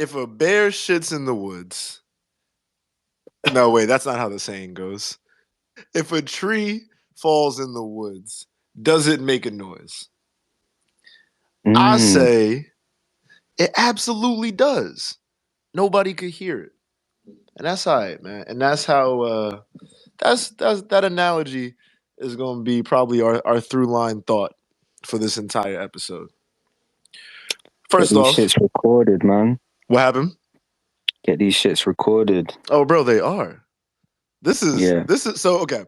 If a bear shits in the woods, no, wait, that's not how the saying goes. If a tree falls in the woods, does it make a noise? I Mm. say it absolutely does. Nobody could hear it. And that's all right, man. And that's how that's that analogy is gonna be probably our through line thought for this entire episode. Get First these off, shits recorded, man. what happened? Get these shits recorded. Oh bro, they are. Yeah. This is so okay.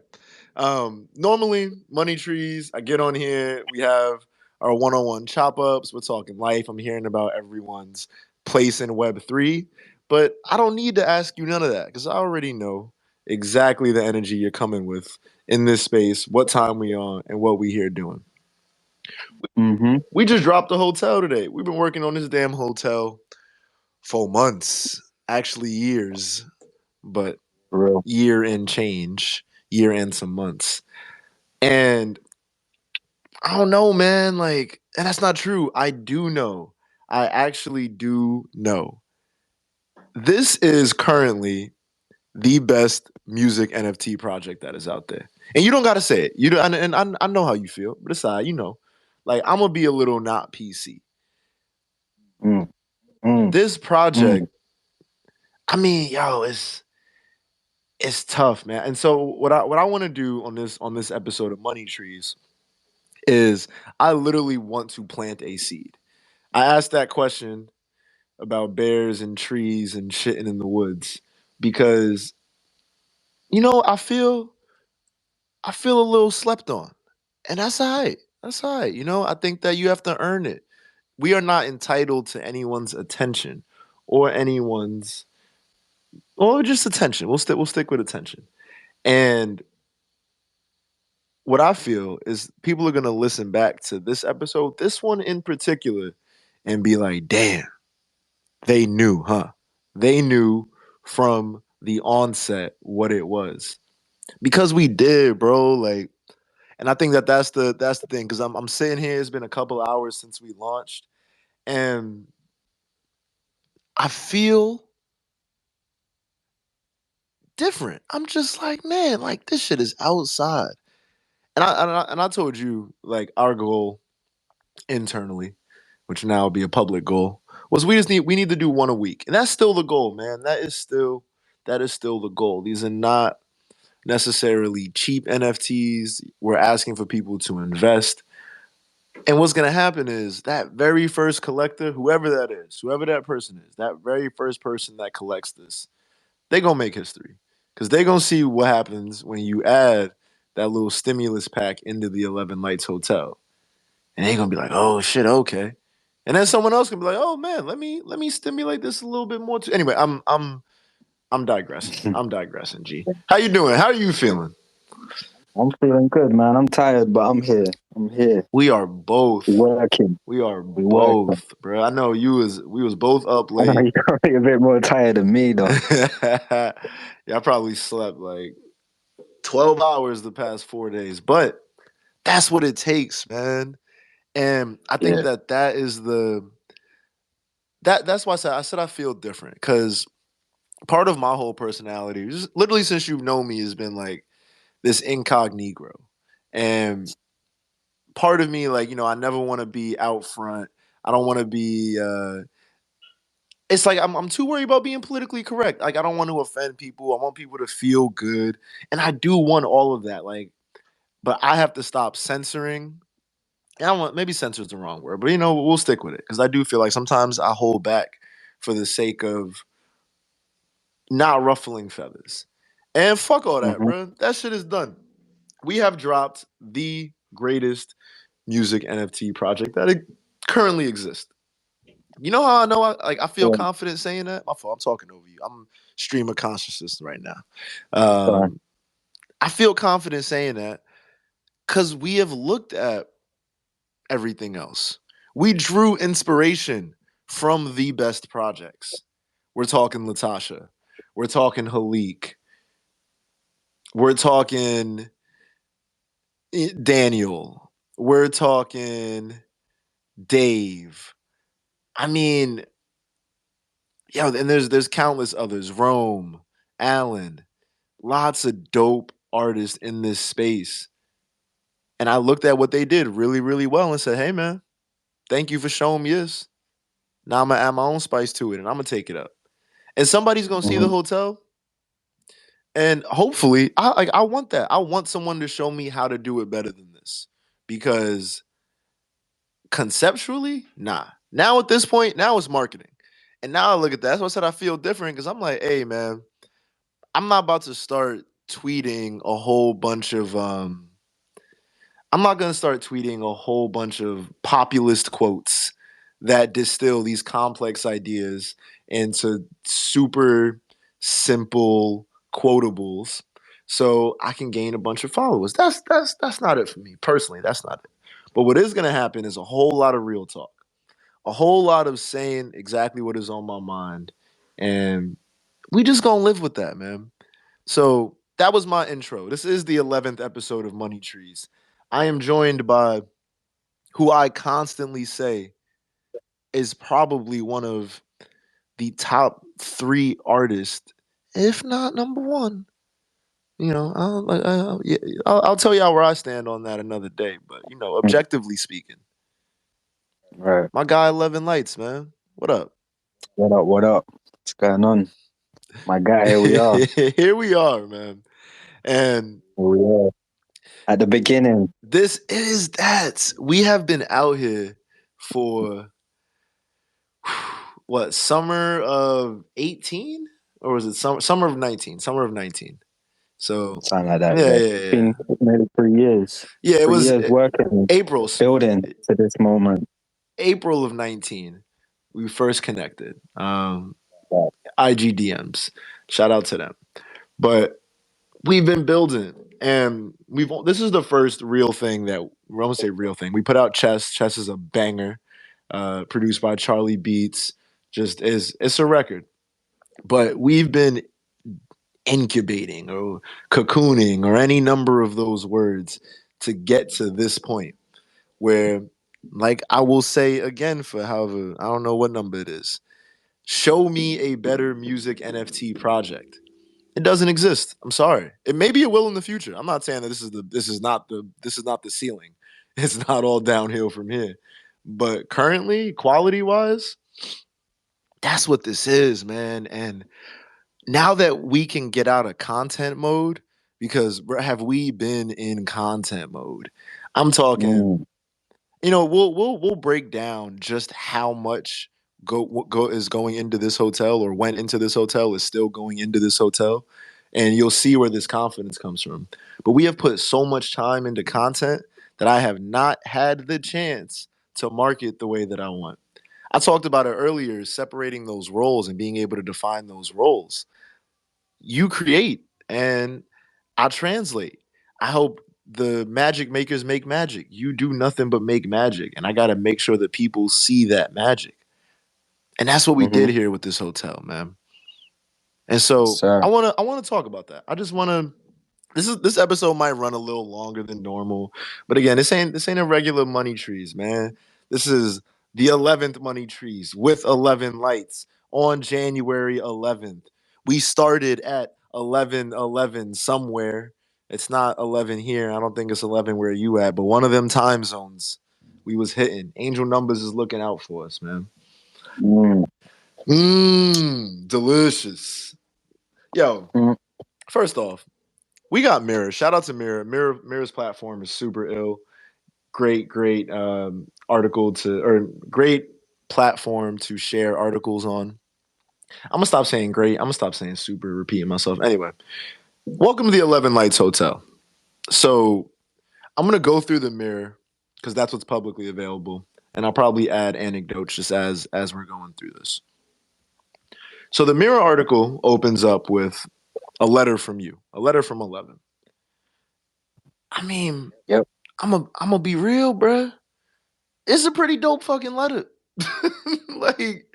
Normally money trees, I get on here, we have our one-on-one chop ups, we're talking life. I'm hearing about everyone's place in Web3, but I don't need to ask you none of that because I already know exactly the energy you're coming with in this space, what time we on, and what we here doing. Mm-hmm. We just dropped a hotel today. We've been working on this damn hotel for months, actually years, but Real. year and change, year and some months. And I don't know, man. Like, and that's not true. I do know. I actually do know. This is currently the best music NFT project that is out there. And you don't got to say it. You don't, and I know how you feel, but aside, like I'm gonna be a little not PC. Mm. Mm. This Mm. project, I mean, yo, it's tough, man. And so what I want to do on this episode of Money Trees is I literally want to plant a seed. I asked that question about bears and trees and shitting in the woods because I feel a little slept on, and that's all right. That's all right. I think that you have to earn it. We are not entitled to anyone's attention or anyone's or just attention. We'll stick with attention. And what I feel is people are gonna listen back to this episode, this one in particular, and be like, "Damn, they knew, huh? They knew from the onset what it was because we did, bro. Like, and I think that that's the thing because I'm sitting here. It's been a couple hours since we launched, and I feel different. I'm just like, man, like this shit is outside. And I told you like our goal internally, which now will be a public goal, was we need to do one a week, and that's still the goal, man. That is still the goal. These are not necessarily cheap NFTs. We're asking for people to invest. And what's going to happen is that very first collector, whoever that is, whoever that person is, that very first person that collects this, they going to make history because they going to see what happens when you add that little stimulus pack into the 11 Lights Hotel. And they going to be like, oh, shit, okay. And then someone else can be like, oh, man, let me stimulate this a little bit more too. Anyway, I'm digressing. I'm digressing, G. How you doing? How are you feeling? I'm feeling good, man. I'm tired, but I'm here. I'm here. We are both. Working. We are We working. both, bro. I know we was both up I know late. you're a bit more tired than me, though. Yeah, I probably slept like 12 hours the past 4 days, but that's what it takes, man. And I think Yeah. that is that's why I said I feel different because part of my whole personality, just literally since you've known me, has been like this incognito. And part of me, like, I never want to be out front. I don't want to be it's like I'm too worried about being politically correct. Like I don't want to offend people. I want people to feel good. And I do want all of that. Like, but I have to stop censoring. And I want maybe censor is the wrong word, but we'll stick with it. Because I do feel like sometimes I hold back for the sake of not ruffling feathers. And fuck all that, Hmm. bro. That shit is done. We have dropped the greatest music NFT project that currently exists. You know how I know I feel Yeah. confident saying that? My fault. I'm talking over you. I'm stream of consciousness right now. Fine. I feel confident saying that because we have looked at everything else. We drew inspiration from the best projects. We're talking Latasha. We're talking Halik. We're talking Daniel. We're talking Dave. I mean, Yeah, and there's countless others. Rome, Allen, lots of dope artists in this space. And I looked at what they did really, really well and said, hey man, thank you for showing me this. Now I'm gonna add my own spice to it and I'm gonna take it up. And somebody's gonna see the Hmm. hotel. And hopefully, I want that. I want someone to show me how to do it better than this. Because conceptually, nah. Now at this point, now it's marketing. And now I look at that. That's why I said I feel different because I'm like, hey man, I'm not about to start tweeting a whole bunch of I'm not going to start tweeting a whole bunch of populist quotes that distill these complex ideas into super simple quotables so I can gain a bunch of followers. That's not it for me personally. That's not it. But what is going to happen is a whole lot of real talk, a whole lot of saying exactly what is on my mind, and we just gonna live with that, man. So that was my intro. This is the 11th episode of Money Trees. I am joined by who I constantly say is probably one of the top three artists, if not number one. You know, yeah, I'll tell y'all where I stand on that another day. But you know, objectively speaking, Right. my guy 11 Lights, man. What up? What up? What up? What's going on? My guy, here we are. Here we are, man. And Here we are. At the beginning. this is that. We have been out here for what, summer of 18 or was it summer of 19? Summer of 19. So Something like that, yeah, yeah. yeah, yeah. Been nearly 3 years. Yeah, it Three was years working, April building to this moment. April of 19. We first connected. Yeah. IG DMs. Shout out to them. But we've been building and we've this is the first real thing that we're gonna say real thing. We put out Chess. Chess is a banger, produced by Charlie Beats. Just is it's a record. But we've been incubating or cocooning or any number of those words to get to this point where, like I will say again for however, I don't know what number it is, show me a better music NFT project. It doesn't exist. I'm sorry. It maybe it will in the future. I'm not saying that this is not the ceiling. It's not all downhill from here. But currently, quality wise, that's what this is, man. And now that we can get out of content mode, because have we been in content mode? I'm talking, Mm, you know, we'll break down just how much go is going into this hotel or went into this hotel is still going into this hotel, and you'll see where this confidence comes from. But we have put so much time into content that I have not had the chance to market the way that I want. I talked about it earlier, separating those roles and being able to define those roles. You create and I translate. I hope the magic makers make magic. You do nothing but make magic. And I got to make sure that people see that magic. And that's what we did mm-hmm. here with this hotel, man. And Yes, so sir. I want to talk about that. I just want to this episode might run a little longer than normal, but again, this ain't a regular money trees, man. This is the 11th money trees with 11 lights on January 11th. We started at 11:11 somewhere. It's not 11 here. I don't think it's 11 where you at, but one of them time zones we was hitting. Angel Numbers is looking out for us, man. Mm, Delicious. Yo, mm. first off, we got Mirror. Shout out to Mirror. Mirror's platform is super ill. Great article to or great platform to share articles on. I'm gonna stop saying great. I'm gonna stop saying super. Repeating myself. Anyway, welcome to the 11 Lights Hotel. So I'm gonna go through the Mirror because that's what's publicly available, and I'll probably add anecdotes just as we're going through this. So the Mirror article opens up with a letter from you, a letter from 11. I mean, Yep. I'm gonna be real, bruh. It's a pretty dope fucking letter. Like,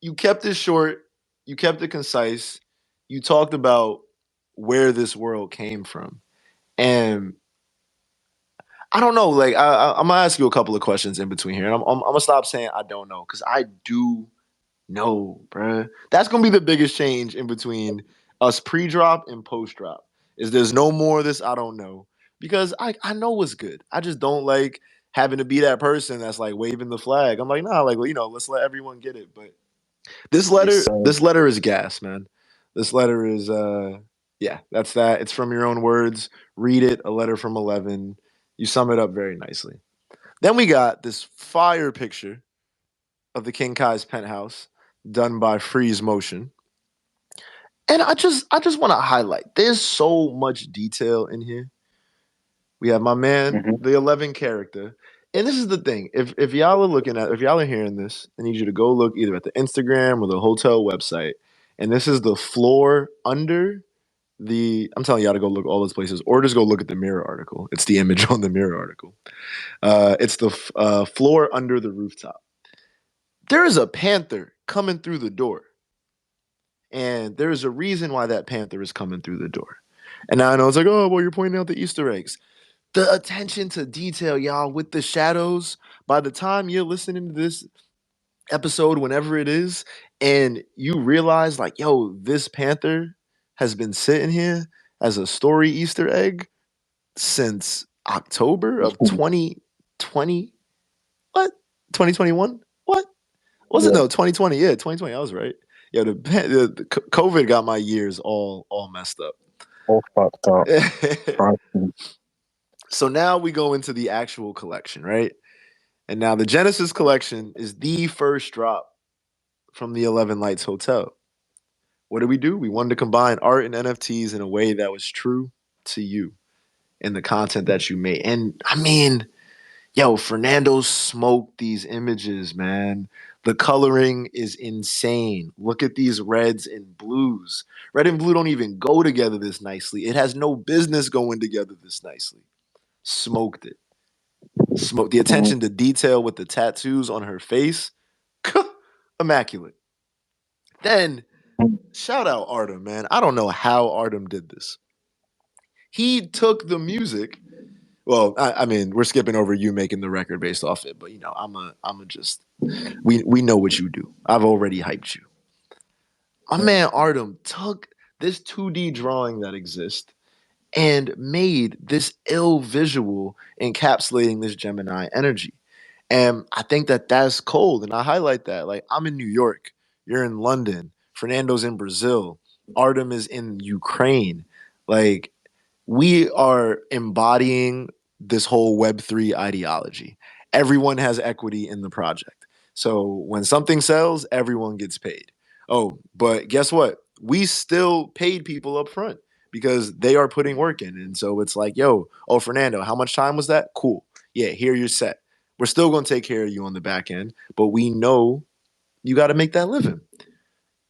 you kept it short, you kept it concise, you talked about where this world came from. And I don't know, like I'm gonna ask you a couple of questions in between here, and I'm gonna stop saying I don't know because I do No, bruh. That's gonna be the biggest change in between us pre-drop and post-drop. Is there's no more of this I don't know. Because I know what's good. I just don't like having to be that person that's like waving the flag. I'm like, nah, like well, let's let everyone get it. But this Yes, letter, sir. this letter is gas, man. This letter is yeah, that's that. It's from your own words. Read it, a letter from 11. You sum it up very nicely. Then we got this fire picture of the King Kai's penthouse done by Freeze Motion. And I just want to highlight there's so much detail in here. We have my man, Mm-hmm. the 11 character. And this is the thing. If y'all are looking at if y'all are hearing this, I need you to go look either at the Instagram or the hotel website. And this is the floor under the I'm telling y'all to go look all those places or just go look at the mirror article. It's the image on the mirror article. It's the floor under the rooftop. There is a panther coming through the door. And there is a reason why that panther is coming through the door. And now I know it's like, oh, well, you're pointing out the Easter eggs. The attention to detail, y'all, with the shadows. By the time you're listening to this episode, whenever it is, and you realize, like, yo, this panther has been sitting here as a story Easter egg since October of 2020. What? 2021? What? Was it Yeah, no 2020? Yeah, 2020. I was right. Yo, the COVID got my years all messed up. all fucked up. Trust me. So now we go into the actual collection, right? And now the Genesis collection is the first drop from the 11 Lights Hotel. What did we do? We wanted to combine art and NFTs in a way that was true to you and the content that you made. And I mean, yo, Fernando smoked these images, man. The coloring is insane. Look at these reds and blues. Red and blue don't even go together this nicely. It has no business going together this nicely. Smoked it. Smoked the Mm-hmm. attention to detail with the tattoos on her face. Immaculate. Then shout out Artem, man. I don't know how Artem did this. He took the music. Well, I mean, we're skipping over you making the record based off it, but I'm a just we know what you do. I've already hyped you. My man Artem took this 2D drawing that exists and made this ill visual encapsulating this Gemini energy. And I think that that's cold. And I highlight that. Like, I'm in New York, you're in London, Fernando's in Brazil, Artem is in Ukraine. Like, we are embodying this whole Web3 ideology. Everyone has equity in the project. So when something sells, everyone gets paid. Oh, but guess what? We still paid people up front because they are putting work in. And so it's like, yo, oh, Fernando, how much time was that? Cool. Yeah, here you're set. We're still going to take care of you on the back end, but we know you got to make that living.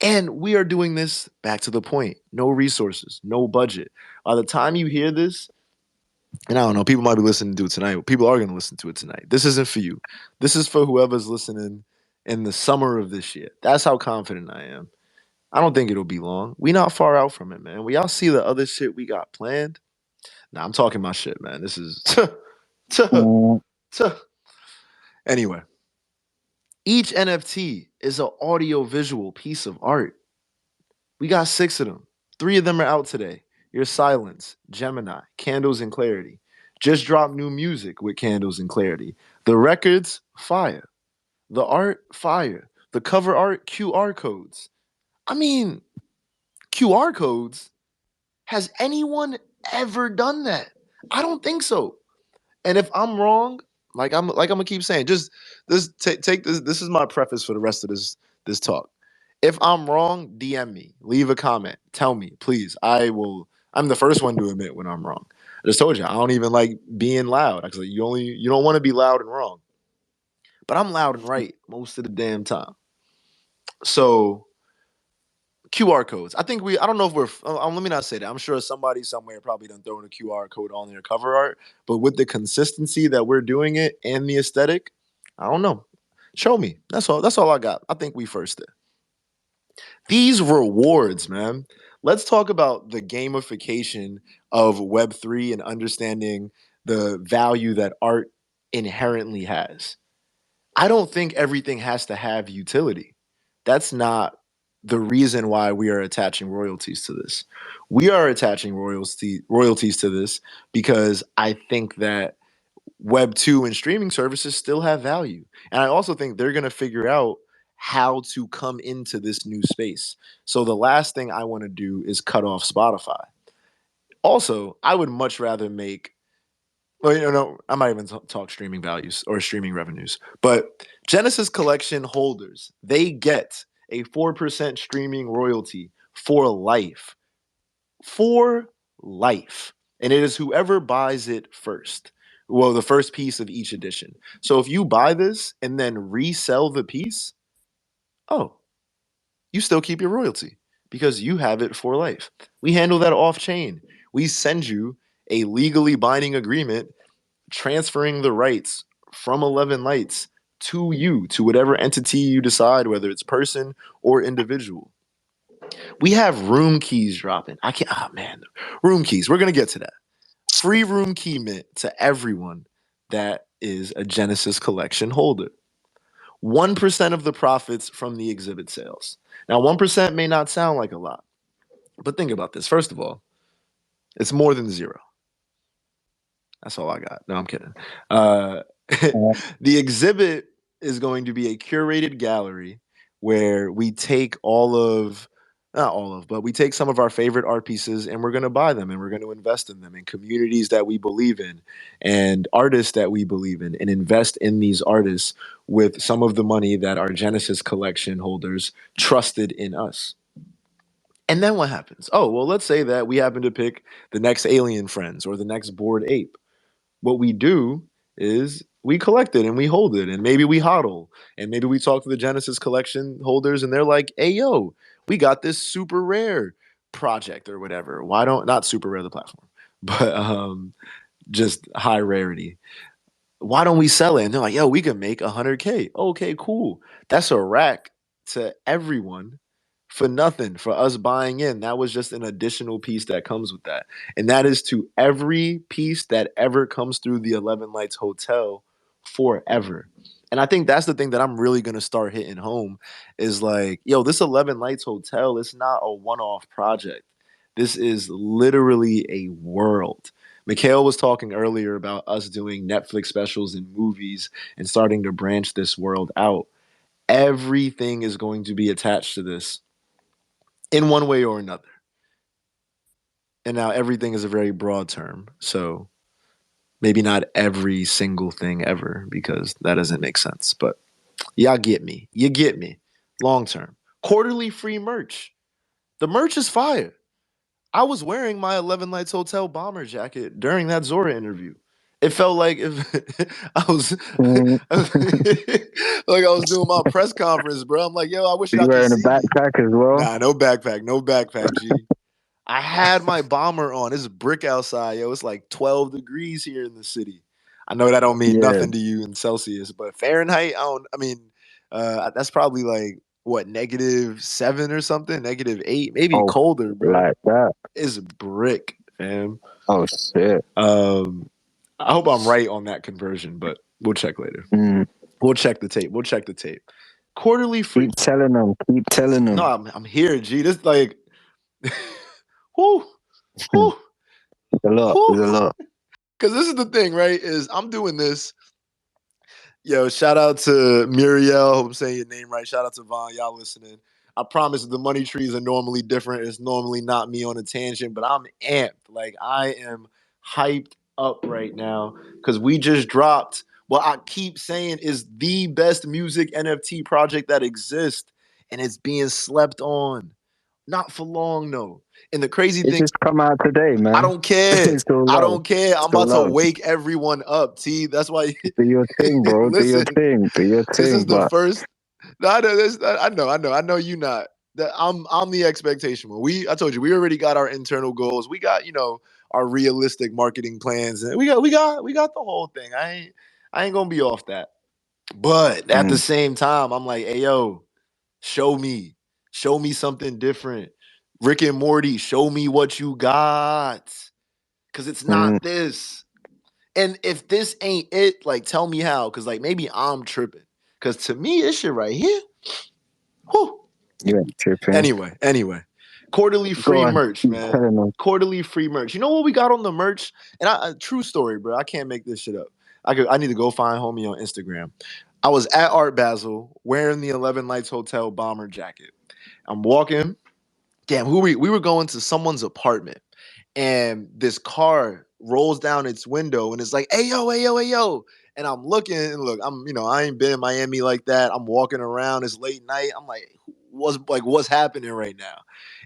And we are doing this back to the point. No resources, no budget. By the time you hear this, and I don't know, people might be listening to it tonight. People are going to listen to it tonight. This isn't for you. This is for whoever's listening in the summer of this year. That's how confident I am. I don't think it'll be long. We not far out from it, man. We all see the other shit we got planned. Nah, I'm talking my shit, man. This is Mm-hmm. anyway. Each NFT is an audio visual piece of art. We got six of them. Three of them are out today. Your Silence, Gemini, Candles and Clarity. Just dropped new music with Candles and Clarity. The records, fire. The art, fire. The cover art, QR codes. I mean, QR codes? Has anyone ever done that? I don't think so. And if I'm wrong, like I'm gonna keep saying, just this take this. This is my preface for the rest of this talk. If I'm wrong, DM me, leave a comment, tell me, please. I will. I'm the first one to admit when I'm wrong. I just told you I don't even like being loud. Actually, you don't want to be loud and wrong, but I'm loud and right most of the damn time. So QR codes. I think I don't know if we're. Let me not say that. I'm sure somebody somewhere probably done throwing a QR code on their cover art, but with the consistency that we're doing it and the aesthetic, I don't know. Show me. That's all. That's all I got. I think we first did. These rewards, man. Let's talk about the gamification of Web3 and understanding the value that art inherently has. I don't think everything has to have utility. That's not the reason why we are attaching royalties to this. We are attaching royalties to this because I think that Web 2 and streaming services still have value. And I also think they're going to figure out how to come into this new space. So the last thing I want to do is cut off Spotify. Also, I would much rather make, well, no, I might even talk streaming values or streaming revenues, but Genesis Collection holders, they get a 4% streaming royalty for life. For life. And it is whoever buys it first. Well, the first piece of each edition. So if you buy this and then resell the piece, oh, you still keep your royalty because you have it for life. We handle that off chain. We send you a legally binding agreement transferring the rights from 11 Lights to you, to whatever entity you decide, whether it's person or individual. We have room keys dropping. I can't, oh man, room keys. We're going to get to that. Free room key mint to everyone that is a Genesis collection holder. 1% of the profits from the exhibit sales. Now, 1% may not sound like a lot, but think about this. First of all, it's more than zero. That's all I got. No, I'm kidding. Uh, the exhibit is going to be a curated gallery where we take not all of, but we take some of our favorite art pieces and we're going to buy them and we're going to invest in them in communities that we believe in and artists that we believe in and invest in these artists with some of the money that our Genesis collection holders trusted in us. And then what happens? Oh, well, let's say that we happen to pick the next Alien Friends or the next Bored Ape. What we do is we collect it and we hold it and maybe we hodl and maybe we talk to the Genesis collection holders and they're like, hey, yo, we got this super rare project or whatever. Why don't, not super rare, the platform, but just high rarity. Why don't we sell it? And they're like, yo, we can make 100K. Okay, cool. That's a rack to everyone for nothing, for us buying in. That was just an additional piece that comes with that. And that is to every piece that ever comes through the 11 Lights Hotel forever. And I think that's the thing that I'm really going to start hitting home is like, yo, this 11 Lights Hotel, it's not a one off project. This is literally a world. Mikhail was talking earlier about us doing Netflix specials and movies and starting to branch this world out. Everything is going to be attached to this in one way or another. And now everything is a very broad term. So maybe not every single thing ever because that doesn't make sense. But y'all get me. You get me. Long term. Quarterly free merch. The merch is fire. I was wearing my 11 Lights Hotel bomber jacket during that Zora interview. It felt like if I was Mm. like I was doing my press conference, bro. I'm like, yo, I wish Are you y'all could wearing a see me. backpack as well? Nah, no backpack, G. I had my bomber on. It's brick outside, yo. It's like 12 degrees here in the city. I know that don't mean Yeah. nothing to you in Celsius, but Fahrenheit, that's probably like what, -7 or something, -8, maybe Oh, colder, bro. like that. It's brick, fam. Oh shit. Um, I hope I'm right on that conversion, but we'll check later. Mm. We'll check the tape. We'll check the tape. Quarterly free. Keep telling them. Keep telling No, them. I'm here, G. This like, whoo, whoo, It's a lot. whoo. It's a lot. Because this is the thing, right? Is I'm doing this. Yo, shout out to Muriel. Hope I'm saying your name right. Shout out to Vaughn. Y'all listening. I promise the money trees are normally different. It's normally not me on a tangent, but I'm amped. Like I am hyped up right now because we just dropped what I keep saying is the best music NFT project that exists, and it's being slept on. Not for long though. And the crazy It thing, just come out today, I man. don't care. It's all I love. don't care. It's I'm all about to love. wake everyone up. T. That's why. Do your thing, bro. Do your Listen, thing. Do your this is thing. the But first. No, I know this. I know you not. That I'm the expectation. I told you we already got our internal goals. We got our realistic marketing plans, and we got the whole thing. I ain't gonna be off that. But at the mm, same time, I'm like, hey yo, show me, show me something different. Rick and Morty, show me what you got, because it's mm, not this. And if this ain't it, like tell me how, because like maybe I'm tripping. Because to me, this shit right here, Whew. You ain't tripping. Anyway, quarterly Go free on, merch, keep man. telling us. Quarterly free merch. You know what we got on the merch? And true story, bro. I can't make this shit up. I need to go find homie on Instagram. I was at Art Basel wearing the 11 Lights Hotel bomber jacket. I'm walking. Damn, who we were going to someone's apartment, and this car rolls down its window and it's like, "Hey yo, hey yo, hey yo!" And I'm looking and look, I ain't been in Miami like that. I'm walking around. It's late night. I'm what's happening right now?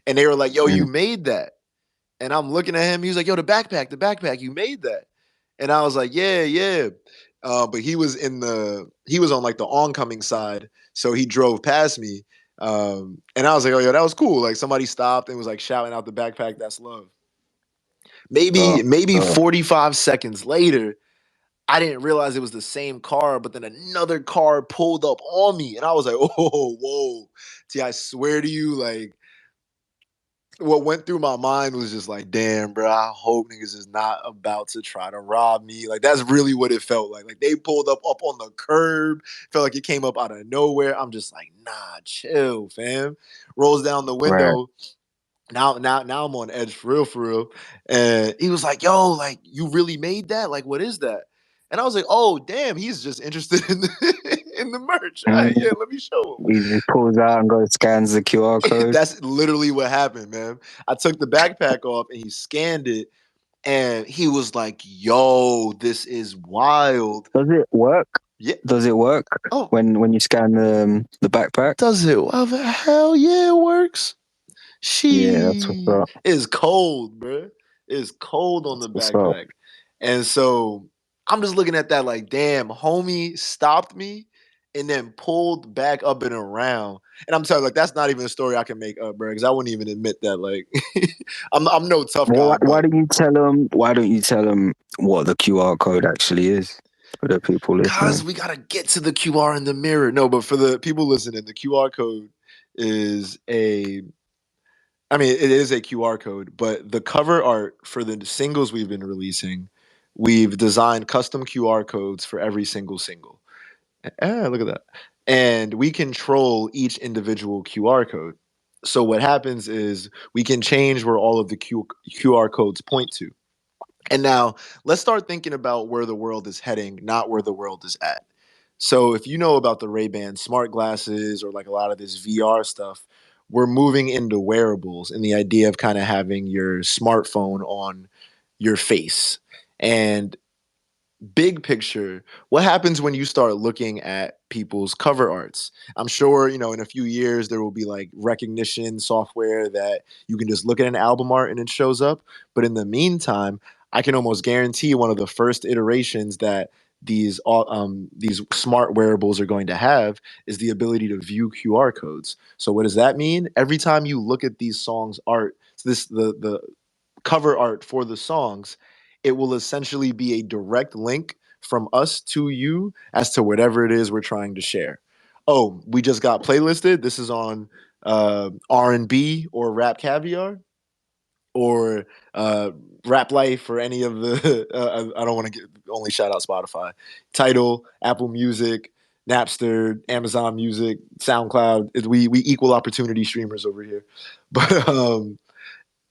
And they were like, "Yo, you Mm. made that." And I'm looking at him. He was like, "Yo, the backpack, you made that." And I was like, "Yeah, yeah." But he was on like the oncoming side, so he drove past me. And I was like, "Oh, yeah, that was cool." Like somebody stopped and was like shouting out the backpack. That's love. So, Maybe so 45 seconds later, I didn't realize it was the same car, but then another car pulled up on me, and I was like, "Oh, whoa!" See, I swear to you, like what went through my mind was just like, damn, bro, I hope niggas is not about to try to rob me. Like, that's really what it felt like. Like, they pulled up on the curb, felt like it came up out of nowhere. I'm just like, nah, chill, fam. Rolls down the right. window. Now I'm on edge for real. And he was like, yo, like, you really made that? Like, what is that? And I was like, oh, damn, he's just interested in in the merch. All right, Mm. yeah, let me show him. He just pulls out and goes scans the QR code. That's literally what happened, man. I took the backpack off and he scanned it and he was like, "Yo, this is wild." Does it work? Yeah. Does it work Oh, when you scan the backpack? does it? Well, hell yeah, it works. Yeah, that's what's She up. is cold, bro. It's cold on That's the what's up. backpack. And so I'm just looking at that like, damn, homie stopped me and then pulled back up and around. And I'm telling you, like, that's not even a story I can make up, bro, because I wouldn't even admit that. Like, I'm no tough Well, guy, why but don't you tell them? Why don't you tell them what the QR code actually is for the people cause listening? we gotta get to the QR in the mirror. No, but for the people listening, the QR code is a I mean, it is a QR code, but the cover art for the singles we've been releasing, we've designed custom QR codes for every single single. Look at that. And we control each individual QR code. So what happens is we can change where all of the QR codes point to. And now let's start thinking about where the world is heading, not where the world is at. So if you know about the Ray-Ban smart glasses or like a lot of this VR stuff, we're moving into wearables and the idea of kind of having your smartphone on your face. And big picture, what happens when you start looking at people's cover arts? I'm sure, in a few years there will be like recognition software that you can just look at an album art and it shows up. But in the meantime, I can almost guarantee one of the first iterations that these smart wearables are going to have is the ability to view QR codes. So what does that mean? Every time you look at these songs art, so this the cover art for the songs, it will essentially be a direct link from us to you as to whatever it is we're trying to share. Oh, we just got playlisted. This is on R&B or Rap Caviar or Rap Life or any of the. I don't want to get only shout out Spotify, Title, Apple Music, Napster, Amazon Music, SoundCloud. We equal opportunity streamers over here, but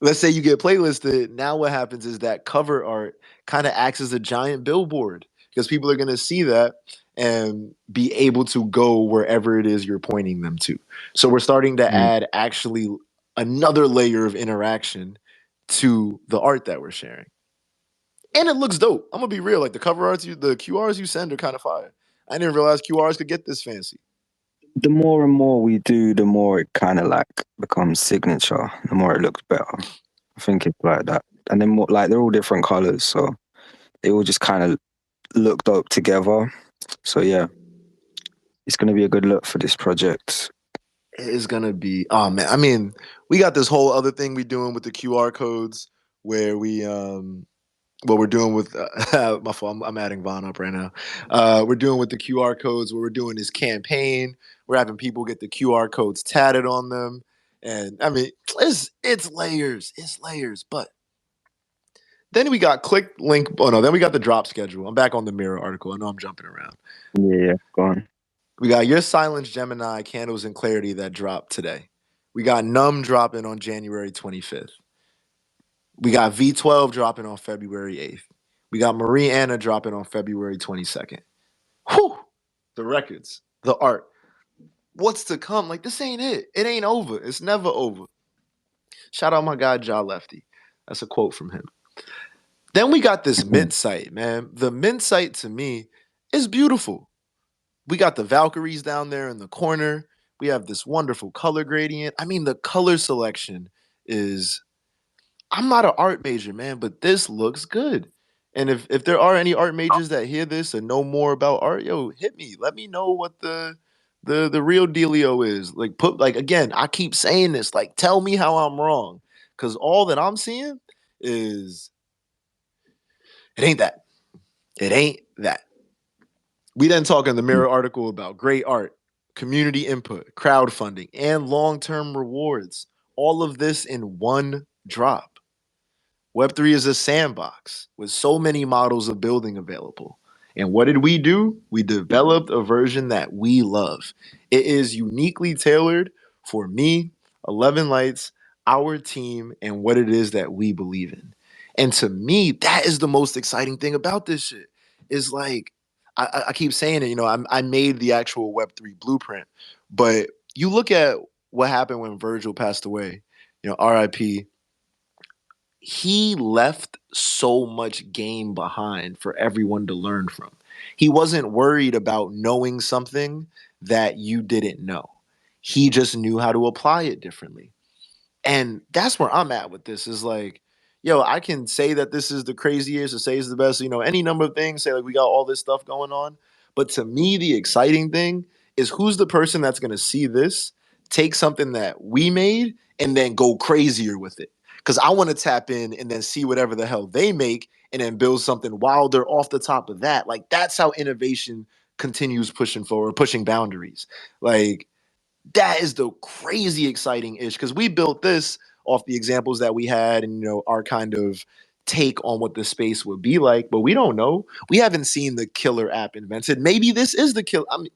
let's say you get playlisted. Now what happens is that cover art kind of acts as a giant billboard because people are going to see that and be able to go wherever it is you're pointing them to. So we're starting to Mm. add actually another layer of interaction to the art that we're sharing. And it looks dope. I'm gonna be real. Like the QRs you send are kind of fire. I didn't realize QRs could get this fancy. The more and more we do, the more it kind of like becomes signature. The more it looks better. I think it's like that. And then more like they're all different colors, so they all just kind of look dope together. So yeah, it's gonna be a good look for this project. Is gonna be, oh man, I mean, we got this whole other thing we doing with the QR codes where we what we're doing with my fault, I'm adding Vaughn up right now. We're doing with the QR codes, what we're doing is campaign. We're having people get the QR codes tatted on them. And I mean, it's layers. But then we got click link. Oh no, then we got the drop schedule. I'm back on the Mirror article. I know I'm jumping around. Yeah, go on. We got Your Silence, Gemini, Candles and Clarity that dropped today. We got Numb dropping on January 25th. We got V12 dropping on February 8th. We got Marie Anna dropping on February 22nd. Whew! The records, the art. What's to come? Like, this ain't it. It ain't over. It's never over. Shout out my guy, Ja Lefty. That's a quote from him. Then we got this Mint site, man. The Mint site to me is beautiful. We got the Valkyries down there in the corner. We have this wonderful color gradient. I mean, the color selection is. I'm not an art major, man, but this looks good. And if there are any art majors that hear this and know more about art, yo, hit me. Let me know what the real dealio is. Like put like again, I keep saying this. Like tell me how I'm wrong, because all that I'm seeing is it ain't that. It ain't that. We then talk in the Mirror article about great art, community input, crowdfunding, and long term rewards. All of this in one drop. Web3 is a sandbox with so many models of building available. And what did we do? We developed a version that we love. It is uniquely tailored for me, 11 Lights, our team, and what it is that we believe in. And to me, that is the most exciting thing about this shit. Is like, I keep saying it, I made the actual Web3 blueprint, but you look at what happened when Virgil passed away, RIP, he left so much game behind for everyone to learn from. He wasn't worried about knowing something that you didn't know. He just knew how to apply it differently. And that's where I'm at with this is like, yo, I can say that this is the craziest or say it's the best, any number of things, say like we got all this stuff going on. But to me, the exciting thing is who's the person that's going to see this, take something that we made, and then go crazier with it. Because I want to tap in and then see whatever the hell they make and then build something while they're off the top of that. Like, that's how innovation continues pushing forward, pushing boundaries. Like, that is the crazy exciting ish because we built this off the examples that we had and our kind of take on what the space would be like, but we don't know. We haven't seen the killer app invented. Maybe this is the kill. I mean,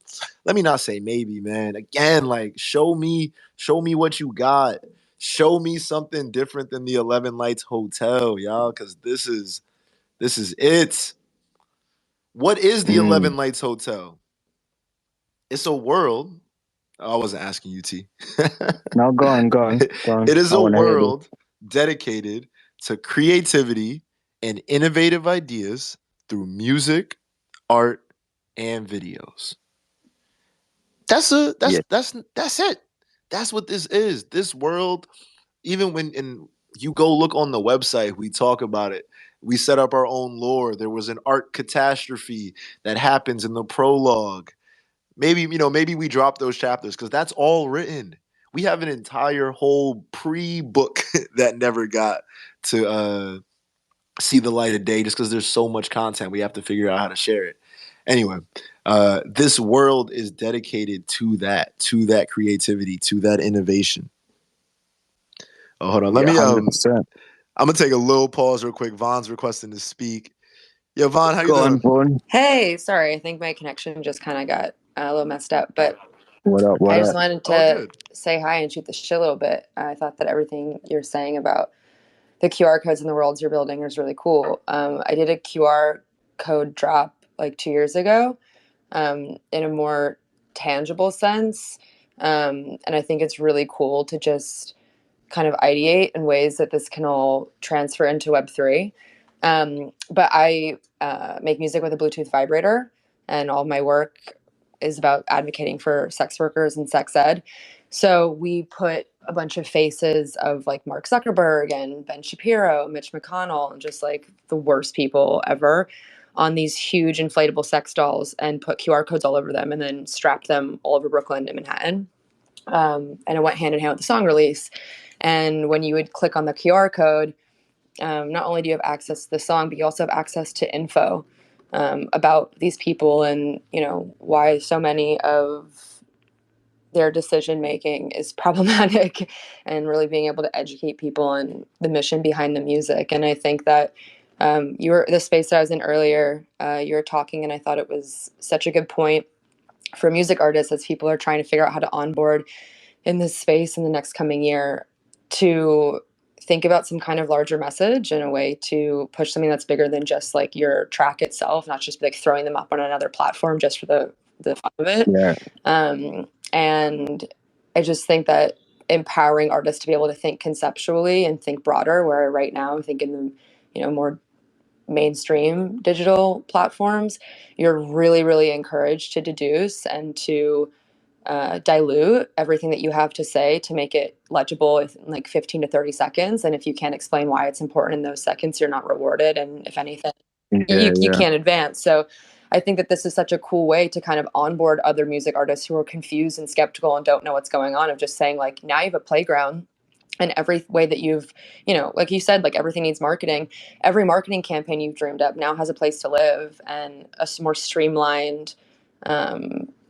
let me not say maybe, man. Again, like show me what you got. Show me something different than the 11 Lights Hotel, y'all, because this is it. What is the Mm. 11 Lights Hotel? It's a world. I wasn't asking you, T. Now go on, go on. It is I a want to hear this. world dedicated to creativity and innovative ideas through music, art, and videos. That's a Yeah, that's it. That's what this is. This world, even when and you go look on the website, we talk about it. We set up our own lore. There was an art catastrophe that happens in the prologue. Maybe we drop those chapters because that's all written. We have an entire whole pre-book that never got to see the light of day just because there's so much content. We have to figure out how to share it. Anyway, this world is dedicated to that creativity, to that innovation. Oh, hold on. Let yeah, me 100%. I'm gonna take a little pause real quick. Von's requesting to speak. Yo, Von, how you Go on, doing? Vaughn. Hey, sorry, I think my connection just kind of got a little messed up, but What up? I What just up? wanted All to good. say hi and shoot the shit a little bit. I thought that everything you're saying about the QR codes in the worlds you're building is really cool. I did a QR code drop like 2 years ago in a more tangible sense. And I think it's really cool to just kind of ideate in ways that this can all transfer into Web3. But I make music with a Bluetooth vibrator, and all my work is about advocating for sex workers and sex ed. So we put a bunch of faces of like Mark Zuckerberg and Ben Shapiro, Mitch McConnell, and just like the worst people ever on these huge inflatable sex dolls and put QR codes all over them and then strapped them all over Brooklyn and Manhattan. And it went hand in hand with the song release. And when you would click on the QR code, not only do you have access to the song, but you also have access to info about these people and why so many of their decision making is problematic, and really being able to educate people on the mission behind the music. And I think that you were the space that I was in earlier. You were talking, and I thought it was such a good point for music artists, as people are trying to figure out how to onboard in this space in the next coming year, to think about some kind of larger message and a way to push something that's bigger than just like your track itself, not just like throwing them up on another platform just for the fun of it. Yeah. And I just think that empowering artists to be able to think conceptually and think broader, where right now I think in the, you know, more mainstream digital platforms, you're really, really encouraged to deduce and to dilute everything that you have to say to make it legible in like 15 to 30 seconds. And if you can't explain why it's important in those seconds, you're not rewarded. And if anything, Yeah, you yeah. can't advance. So I think that this is such a cool way to kind of onboard other music artists who are confused and skeptical and don't know what's going on, of just saying like, now you have a playground. And every way that you've, you know, like you said, like everything needs marketing. Every marketing campaign you've dreamed up now has a place to live and a more streamlined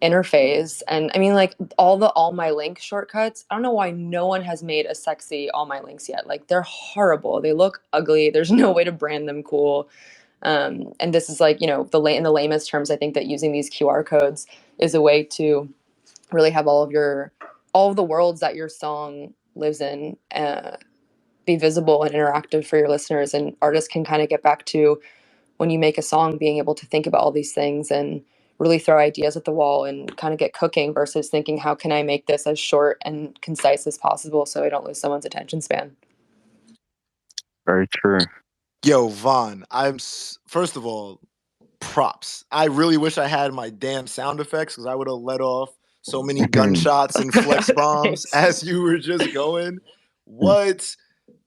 interface. And I mean, like all my link shortcuts, I don't know why no one has made a sexy all my links yet. Like they're horrible. They look ugly. There's no way to brand them cool. And this is like, you know, in the lamest terms, I think that using these QR codes is a way to really have all of the worlds that your song lives in be visible and interactive for your listeners. And artists can kind of get back to, when you make a song, being able to think about all these things and really throw ideas at the wall and kind of get cooking, versus thinking, how can I make this as short and concise as possible so I don't lose someone's attention span? Very true. Yo, Vaughn, first of all, props. I really wish I had my damn sound effects, because I would have let off so many gunshots and flex bombs as you were just going. What?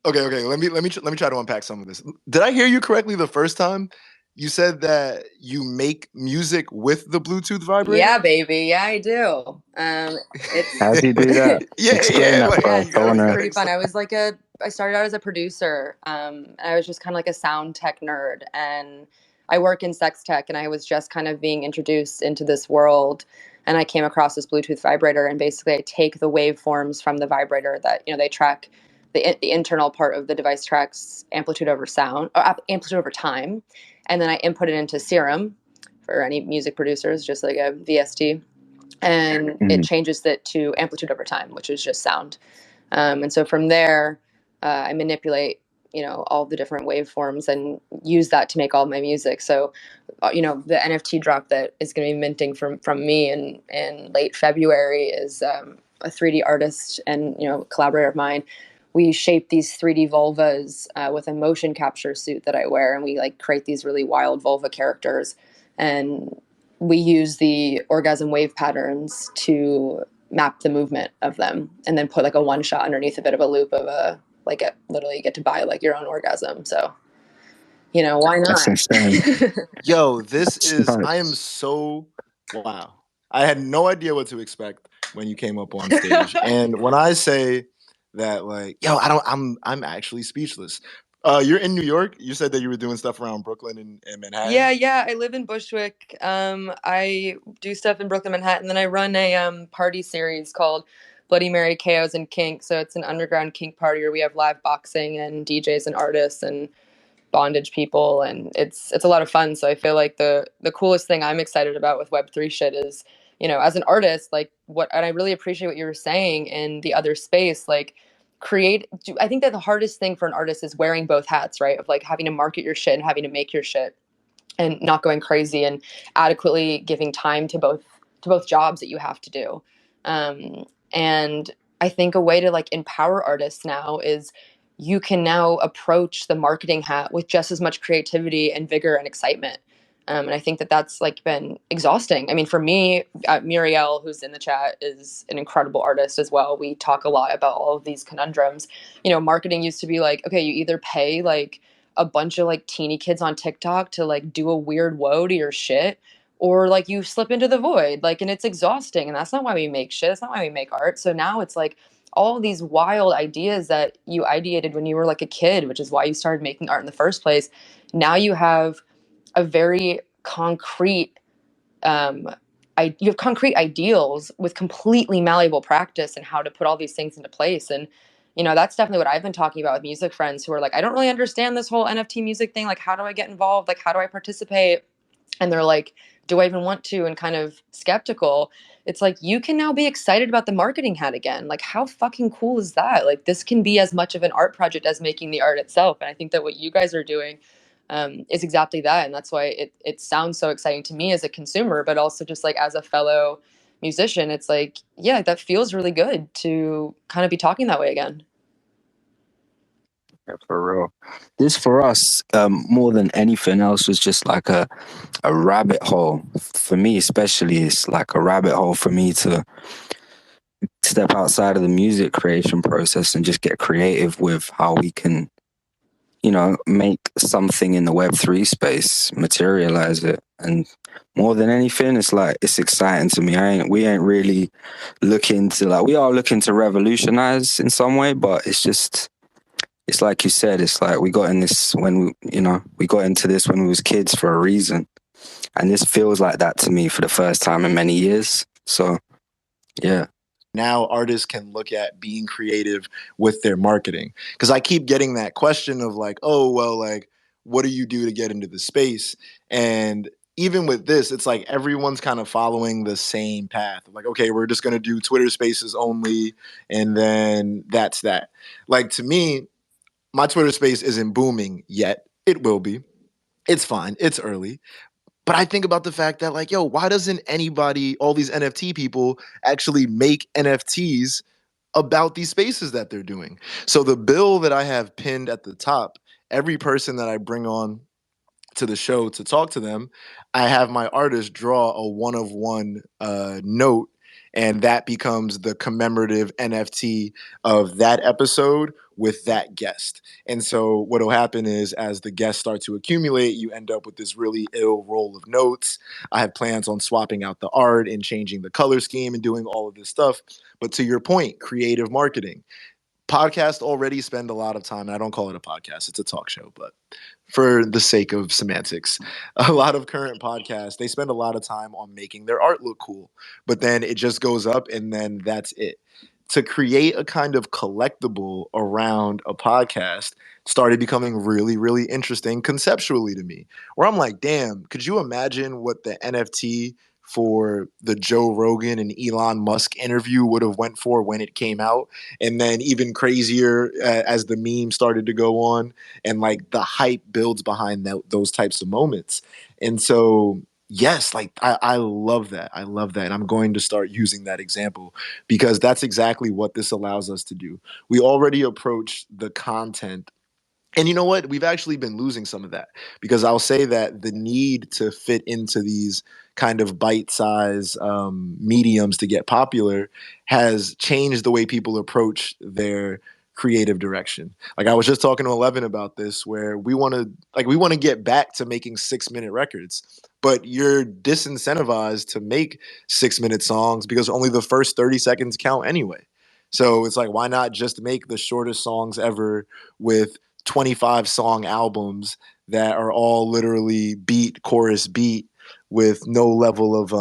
Okay. Let me try to unpack some of this. Did I hear you correctly the first time? You said that you make music with the Bluetooth vibrator. Yeah, baby. Yeah, I do. How do you do that? Explain that like, for Yeah, us. it's, I it's wanna. pretty fun. I started out as a producer. And I was just kind of like a sound tech nerd, and I work in sex tech, and I was just kind of being introduced into this world. And I came across this Bluetooth vibrator, and basically I take the waveforms from the vibrator that, you know, they track the internal part of the device tracks amplitude over sound, or amplitude over time. And then I input it into Serum for any music producers, just like a VST, and it changes it to amplitude over time, which is just sound. And so from there, I manipulate, you know, all the different waveforms and use that to make all my music. So, you know, the NFT drop that is going to be minting from me in late February is a 3D artist and, you know, collaborator of mine. We shape these 3D vulvas with a motion capture suit that I wear, and we like create these really wild vulva characters. And we use the orgasm wave patterns to map the movement of them, and then put like a one shot underneath a bit of a loop of literally you get to buy like your own orgasm. So, you know, why That's not? insane. Yo, That's I am nuts. so, wow. I had no idea what to expect when you came up on stage. And when I say that, like, yo, I'm actually speechless. You're in New York. You said that you were doing stuff around Brooklyn and Manhattan. Yeah. I live in Bushwick. I do stuff in Brooklyn, Manhattan. Then I run a party series called Bloody Mary Chaos and Kink. So it's an underground kink party where we have live boxing and DJs and artists and bondage people, and it's a lot of fun. So I feel like the coolest thing I'm excited about with Web3 shit is, you know, as an artist, like and I really appreciate what you were saying in the other space, like I think that the hardest thing for an artist is wearing both hats, right? Of like having to market your shit and having to make your shit, and not going crazy, and adequately giving time to both jobs that you have to do. And I think a way to like empower artists now is, you can now approach the marketing hat with just as much creativity and vigor and excitement. And I think that that's like been exhausting. I mean, for me, Muriel, who's in the chat, is an incredible artist as well. We talk a lot about all of these conundrums. You know, marketing used to be like, okay, you either pay like a bunch of like teeny kids on TikTok to like do a weird woe to your shit, or like you slip into the void, like, and it's exhausting. And that's not why we make shit. That's not why we make art. So now it's like all these wild ideas that you ideated when you were like a kid, which is why you started making art in the first place. Now you have a very concrete, you have concrete ideals with completely malleable practice and how to put all these things into place. And, you know, that's definitely what I've been talking about with music friends who are like, I don't really understand this whole NFT music thing. Like, how do I get involved? Like, how do I participate? And they're like, do I even want to, and kind of skeptical, it's like, you can now be excited about the marketing hat again. Like, how fucking cool is that? Like, this can be as much of an art project as making the art itself. And I think that what you guys are doing is exactly that. And that's why it sounds so exciting to me as a consumer, but also just like as a fellow musician, it's like, yeah, that feels really good to kind of be talking that way again. Yeah, for real. This for us, more than anything else, was just like a rabbit hole. For me, especially, it's like a rabbit hole for me to step outside of the music creation process and just get creative with how we can, make something in the Web3 space, materialize it. And more than anything, it's like, it's exciting to me. We ain't really looking to, like, we are looking to revolutionize in some way, but it's like you said, it's like we got in this when we got into this when we was kids for a reason. And this feels like that to me for the first time in many years. So, yeah. Now artists can look at being creative with their marketing. Because I keep getting that question of like, oh, well, like, what do you do to get into the space? And even with this, it's like everyone's kind of following the same path. Like, okay, we're just going to do Twitter spaces only. And then that's that. Like, to me, my Twitter space isn't booming yet. It will be. It's fine. It's early. But I think about the fact that, like, yo, why doesn't anybody, all these NFT people, actually make NFTs about these spaces that they're doing? So the bill that I have pinned at the top, every person that I bring on to the show to talk to them, I have my artist draw a one of one note, and that becomes the commemorative NFT of that episode with that guest. And so what'll happen is, as the guests start to accumulate, you end up with this really ill roll of notes. I have plans on swapping out the art and changing the color scheme and doing all of this stuff. But to your point, creative marketing. Podcasts already spend a lot of time, and I don't call it a podcast, it's a talk show, but for the sake of semantics, a lot of current podcasts, they spend a lot of time on making their art look cool, but then it just goes up and then that's it. To create a kind of collectible around a podcast started becoming really, really interesting conceptually to me. Where I'm like, damn, could you imagine what the NFT for the Joe Rogan and Elon Musk interview would have went for when it came out? And then even crazier, as the meme started to go on, and like the hype builds behind those types of moments. And so, yes, like I love that. I love that. And I'm going to start using that example because that's exactly what this allows us to do. We already approach the content. And you know what? We've actually been losing some of that because I'll say that the need to fit into these kind of bite-size mediums to get popular has changed the way people approach their creative direction. Like I was just talking to 11 about this, where we want to get back to making 6-minute records, but you're disincentivized to make 6-minute songs because only the first 30 seconds count anyway. So it's like, why not just make the shortest songs ever with 25 song albums that are all literally beat, chorus, beat, with no level of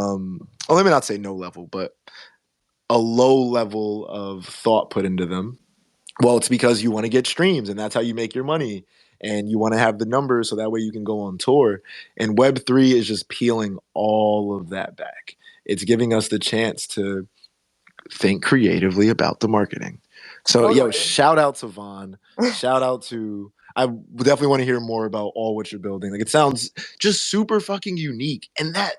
let me not say no level, but a low level of thought put into them. Well, it's because you want to get streams and that's how you make your money, and you want to have the numbers so that way you can go on tour. And Web3 is just peeling all of that back. It's giving us the chance to think creatively about the marketing. So, yo, Totally. shout out to Vaughn. Shout out to. I definitely want to hear more about all what you're building. Like, it sounds just super fucking unique, and that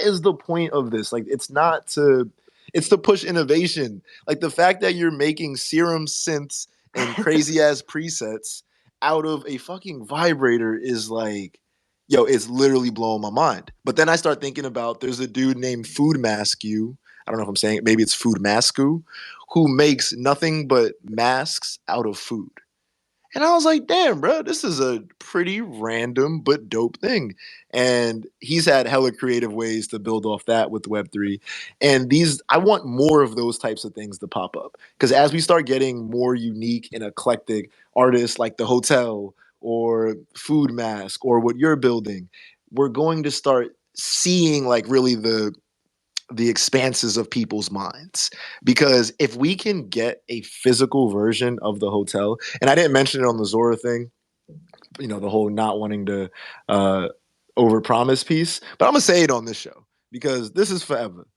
is the point of this. Like, it's to push innovation. Like the fact that you're making serum synths and crazy ass presets out of a fucking vibrator is like, yo, it's literally blowing my mind. But then I start thinking about, there's a dude named Food Mask You. I don't know if I'm saying it, maybe it's Food Masku, who makes nothing but masks out of food. And I was like, damn, bro, this is a pretty random but dope thing. And he's had hella creative ways to build off that with Web3. And I want more of those types of things to pop up. Because as we start getting more unique and eclectic artists like the hotel or Food Mask or what you're building, we're going to start seeing like really the expanses of people's minds. Because if we can get a physical version of the hotel, and I didn't mention it on the Zora thing, the whole not wanting to overpromise piece, but I'm gonna say it on this show because this is forever.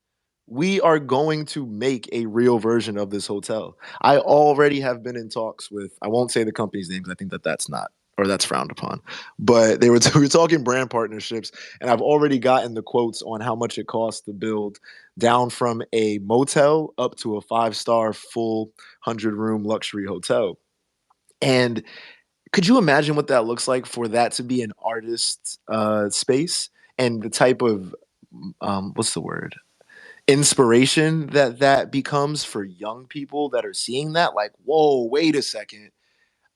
We are going to make a real version of this hotel. I already have been in talks with, I won't say the company's name because I think that that's not, or that's frowned upon, but we were talking brand partnerships, and I've already gotten the quotes on how much it costs to build down from a motel up to a 5-star full 100-room luxury hotel. And could you imagine what that looks like for that to be an artist space and the type of what's the word, inspiration that that becomes for young people that are seeing that, like, whoa, wait a second,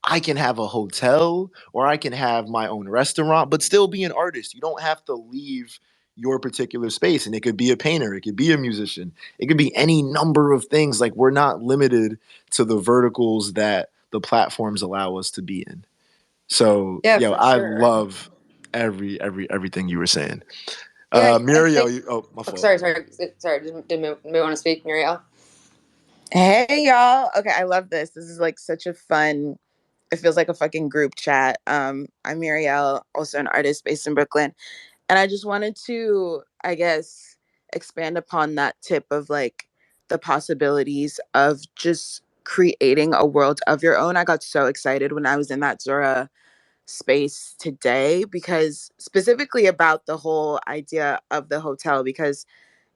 I can have a hotel or I can have my own restaurant but still be an artist. You don't have to leave your particular space, and it could be a painter, it could be a musician, it could be any number of things. Like, we're not limited to the verticals that the platforms allow us to be in. So, Yeah, yo, for I sure. love everything you were saying. Yeah, I Muriel, think. oh, my Oh, fault. sorry. Did we want to speak, Muriel? Hey y'all. Okay, I love this. This is like such a fun, it feels like a fucking group chat. I'm Muriel, also an artist based in Brooklyn. And I just wanted to, I guess, expand upon that tip of like the possibilities of just creating a world of your own. I got so excited when I was in that Zora space today because specifically about the whole idea of the hotel, because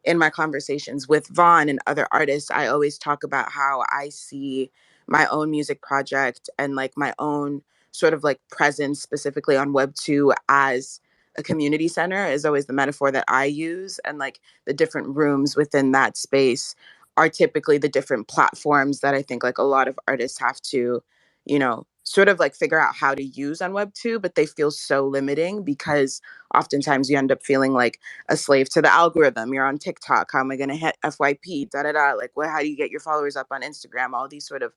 in my conversations with Vaughn and other artists, I always talk about how I see my own music project and like my own sort of like presence specifically on Web2 as a community center is always the metaphor that I use. And like the different rooms within that space are typically the different platforms that I think like a lot of artists have to, sort of like figure out how to use on Web2, but they feel so limiting because oftentimes you end up feeling like a slave to the algorithm. You're on TikTok. How am I going to hit FYP? Da da da. Like, how do you get your followers up on Instagram? All these sort of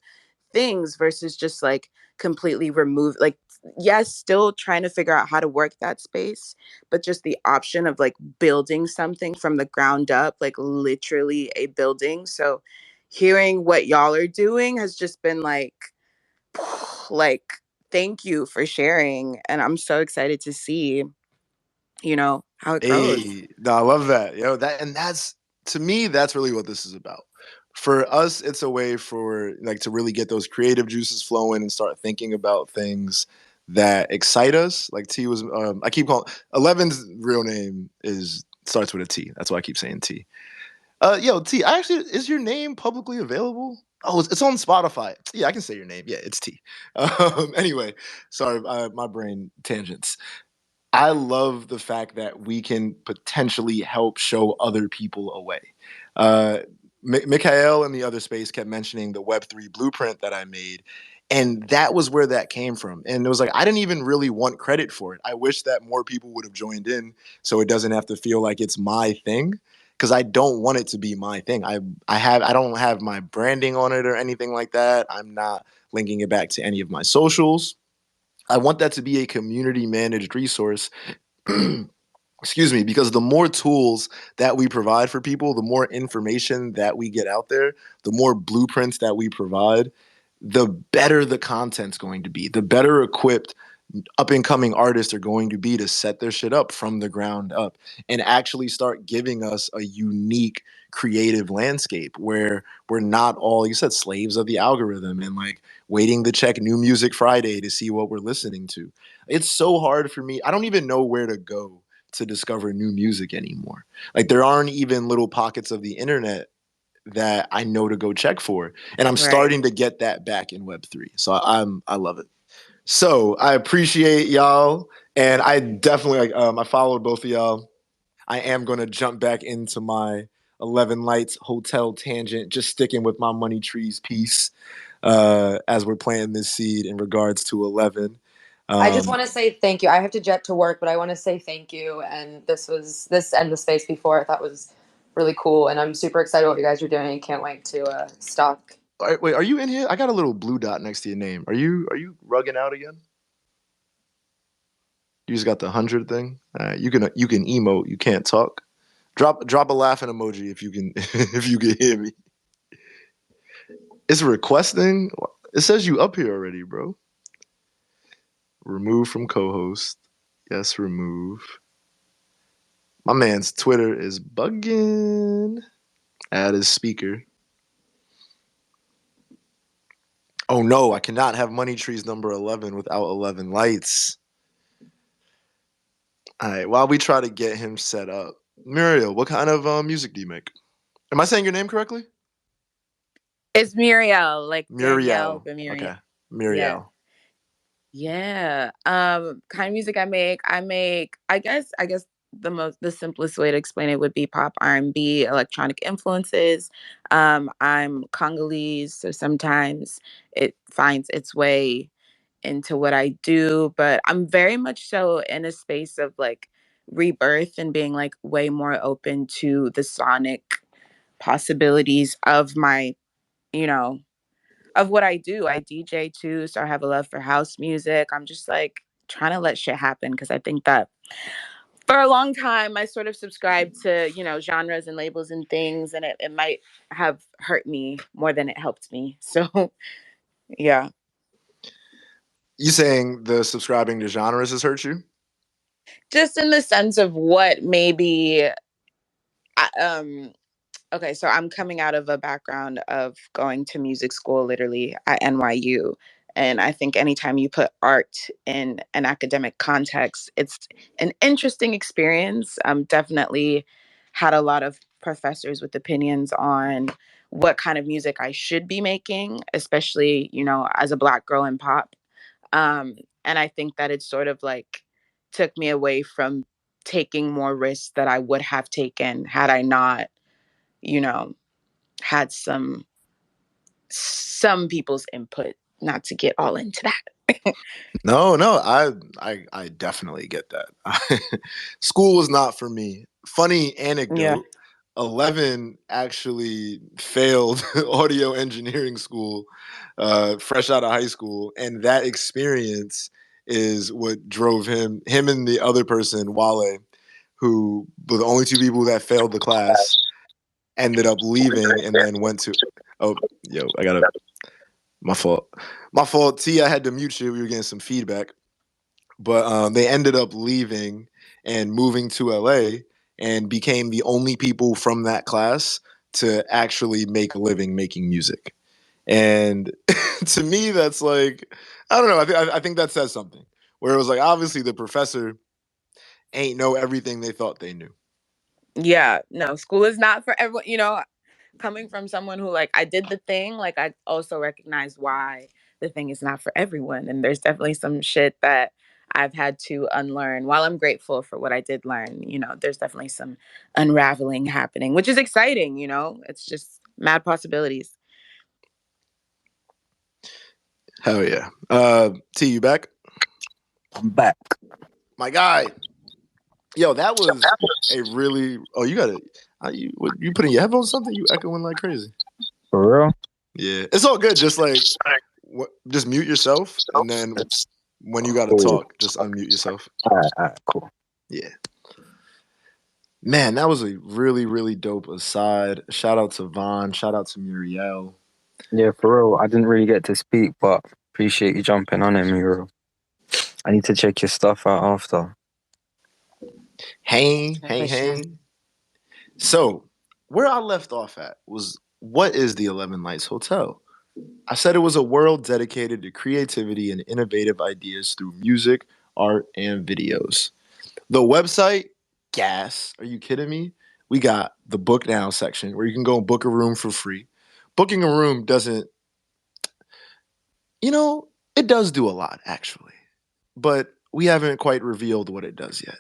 things versus just like completely remove. Like, yes, still trying to figure out how to work that space, but just the option of like building something from the ground up, like literally a building. So, hearing what y'all are doing has just been like, like, thank you for sharing, and I'm so excited to see how it grows. Hey, no, I love that. That, and that's, to me, that's really what this is about. For us, it's a way for, like, to really get those creative juices flowing and start thinking about things that excite us. Like T was, I keep calling Eleven's real name is starts with a T. That's why I keep saying T. T, I actually, is your name publicly available? Oh, it's on Spotify. Yeah, I can say your name. Yeah, it's T. Anyway, sorry, my brain tangents. I love the fact that we can potentially help show other people a way. Uh, Mikhail in the other space kept mentioning the Web3 blueprint that I made. And that was where that came from. And it was like, I didn't even really want credit for it. I wish that more people would have joined in so it doesn't have to feel like it's my thing. Because I don't want it to be my thing. I don't have my branding on it or anything like that. I'm not linking it back to any of my socials. I want that to be a community managed resource. Excuse me, because the more tools that we provide for people, the more information that we get out there, the more blueprints that we provide, the better the content's going to be, the better equipped up and coming artists are going to be to set their shit up from the ground up and actually start giving us a unique creative landscape where we're not all, you said, slaves of the algorithm and like waiting to check New Music Friday to see what we're listening to. It's so hard for me. I don't even know where to go to discover new music anymore. Like, there aren't even little pockets of the internet that I know to go check for. And I'm Right. starting to get that back in Web3. So I love it. So I appreciate y'all, and I definitely I followed both of y'all. I am gonna jump back into my 11 Lights hotel tangent, just sticking with my money trees piece as we're planting this seed in regards to 11. I just Um, want to say thank you. I have to jet to work, but I want to say thank you. And this and the space before I thought was really cool, and I'm super excited what you guys are doing. Can't wait to stalk. wait, are you in here? I got a little blue dot next to your name. Are you rugging out again? You just got the 100 thing. You can emote. You can't talk. Drop a laughing emoji if you can if you can hear me. It's requesting. It says you up here already, bro. Remove from co-host. Yes, remove. My man's Twitter is bugging. Add his speaker. Oh no, I cannot have Money Trees number 11 without 11 lights. All right, while we try to get him set up, Muriel, what kind of music do you make? Am I saying your name correctly? It's Muriel, like Danielle, Muriel. but Muriel. Okay, Yeah. Muriel. Yeah. Kind of music I guess the simplest way to explain it would be pop, R&B, electronic influences. I'm Congolese, so sometimes it finds its way into what I do, but I'm very much so in a space of like rebirth and being like way more open to the sonic possibilities of my, you know, of what I do. I DJ too, so I have a love for house music. I'm just like trying to let shit happen because I think that for a long time I sort of subscribed to, genres and labels and things, and it might have hurt me more than it helped me. So yeah. You saying the subscribing to genres has hurt you? Just in the sense of what maybe okay, so I'm coming out of a background of going to music school literally at NYU. And I think anytime you put art in an academic context, it's an interesting experience. Definitely had a lot of professors with opinions on what kind of music I should be making, especially, as a Black girl in pop. And I think that it sort of like took me away from taking more risks that I would have taken had I not, you know, had some people's input, not to get all into that. No, no, I definitely get that. School was not for me. Funny Yeah. anecdote. 11 actually failed audio engineering school, fresh out of high school, and that experience is what drove him and the other person, Wale, who were the only two people that failed the class, ended up leaving and then went to. Oh, yo, I gotta. My fault. My fault. T, I had to mute you. We were getting some feedback. But they ended up leaving and moving to LA and became the only people from that class to actually make a living making music. And to me, that's like, I don't know. I think that says something. Where it was like, obviously, the professor ain't know everything they thought they knew. Yeah. No, school is not for everyone. Coming from someone who like I did the thing, like I also recognize why the thing is not for everyone. And there's definitely some shit that I've had to unlearn. While I'm grateful for what I did learn, there's definitely some unraveling happening, which is exciting, It's just mad possibilities. Hell yeah. T, you back? I'm back. My guy. Yo, that was a really. Oh, you got it. You putting your headphones or something? You echoing like crazy. For real? Yeah, it's all good. Just like just mute yourself, and then when you got to Cool. talk, just unmute yourself. All right, cool. Yeah, man, that was a really really dope aside. Shout out to Vaughn. Shout out to Muriel. Yeah, for real. I didn't really get to speak, but appreciate you jumping on it, Muriel. I need to check your stuff out after. Hey, For hey, sure. hey. So where I left off at was what is the 11 Lights Hotel? I said it was a world dedicated to creativity and innovative ideas through music, art, and videos. The website, gas. Are you kidding me? We got the book now section where you can go and book a room for free. Booking a room doesn't, it does do a lot actually, but we haven't quite revealed what it does yet.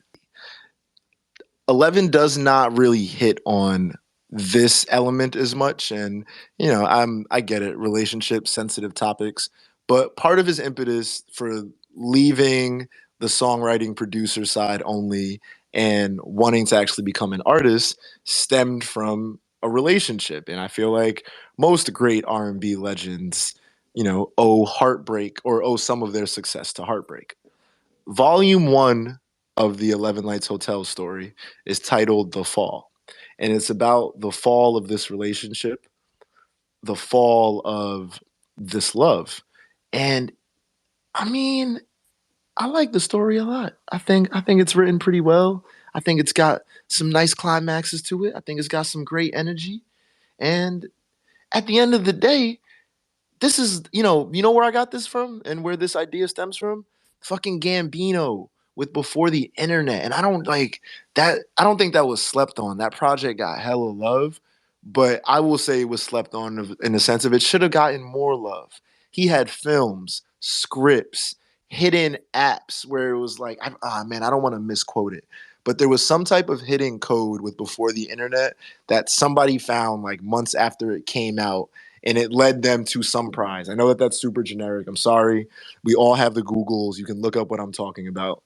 11 does not really hit on this element as much, and I get it, relationship sensitive topics, but part of his impetus for leaving the songwriting producer side only and wanting to actually become an artist stemmed from a relationship. And I feel like most great R&B legends owe heartbreak or owe some of their success to heartbreak. Volume 1 of the 11 Lights Hotel story is titled The Fall. And it's about the fall of this relationship, the fall of this love. And I mean, I like the story a lot. I think it's written pretty well. I think it's got some nice climaxes to it. I think it's got some great energy. And at the end of the day, this is, you know where I got this from and where this idea stems from? Fucking Gambino with Before the Internet. And I don't like that. I don't think that was slept on. That project got hella love, but I will say it was slept on in the sense of it should have gotten more love. He had films, scripts, hidden apps where it was like, man, I don't want to misquote it, but there was some type of hidden code with Before the Internet that somebody found like months after it came out, and it led them to some prize. I know that that's super generic. I'm sorry. We all have the Googles. You can look up what I'm talking about.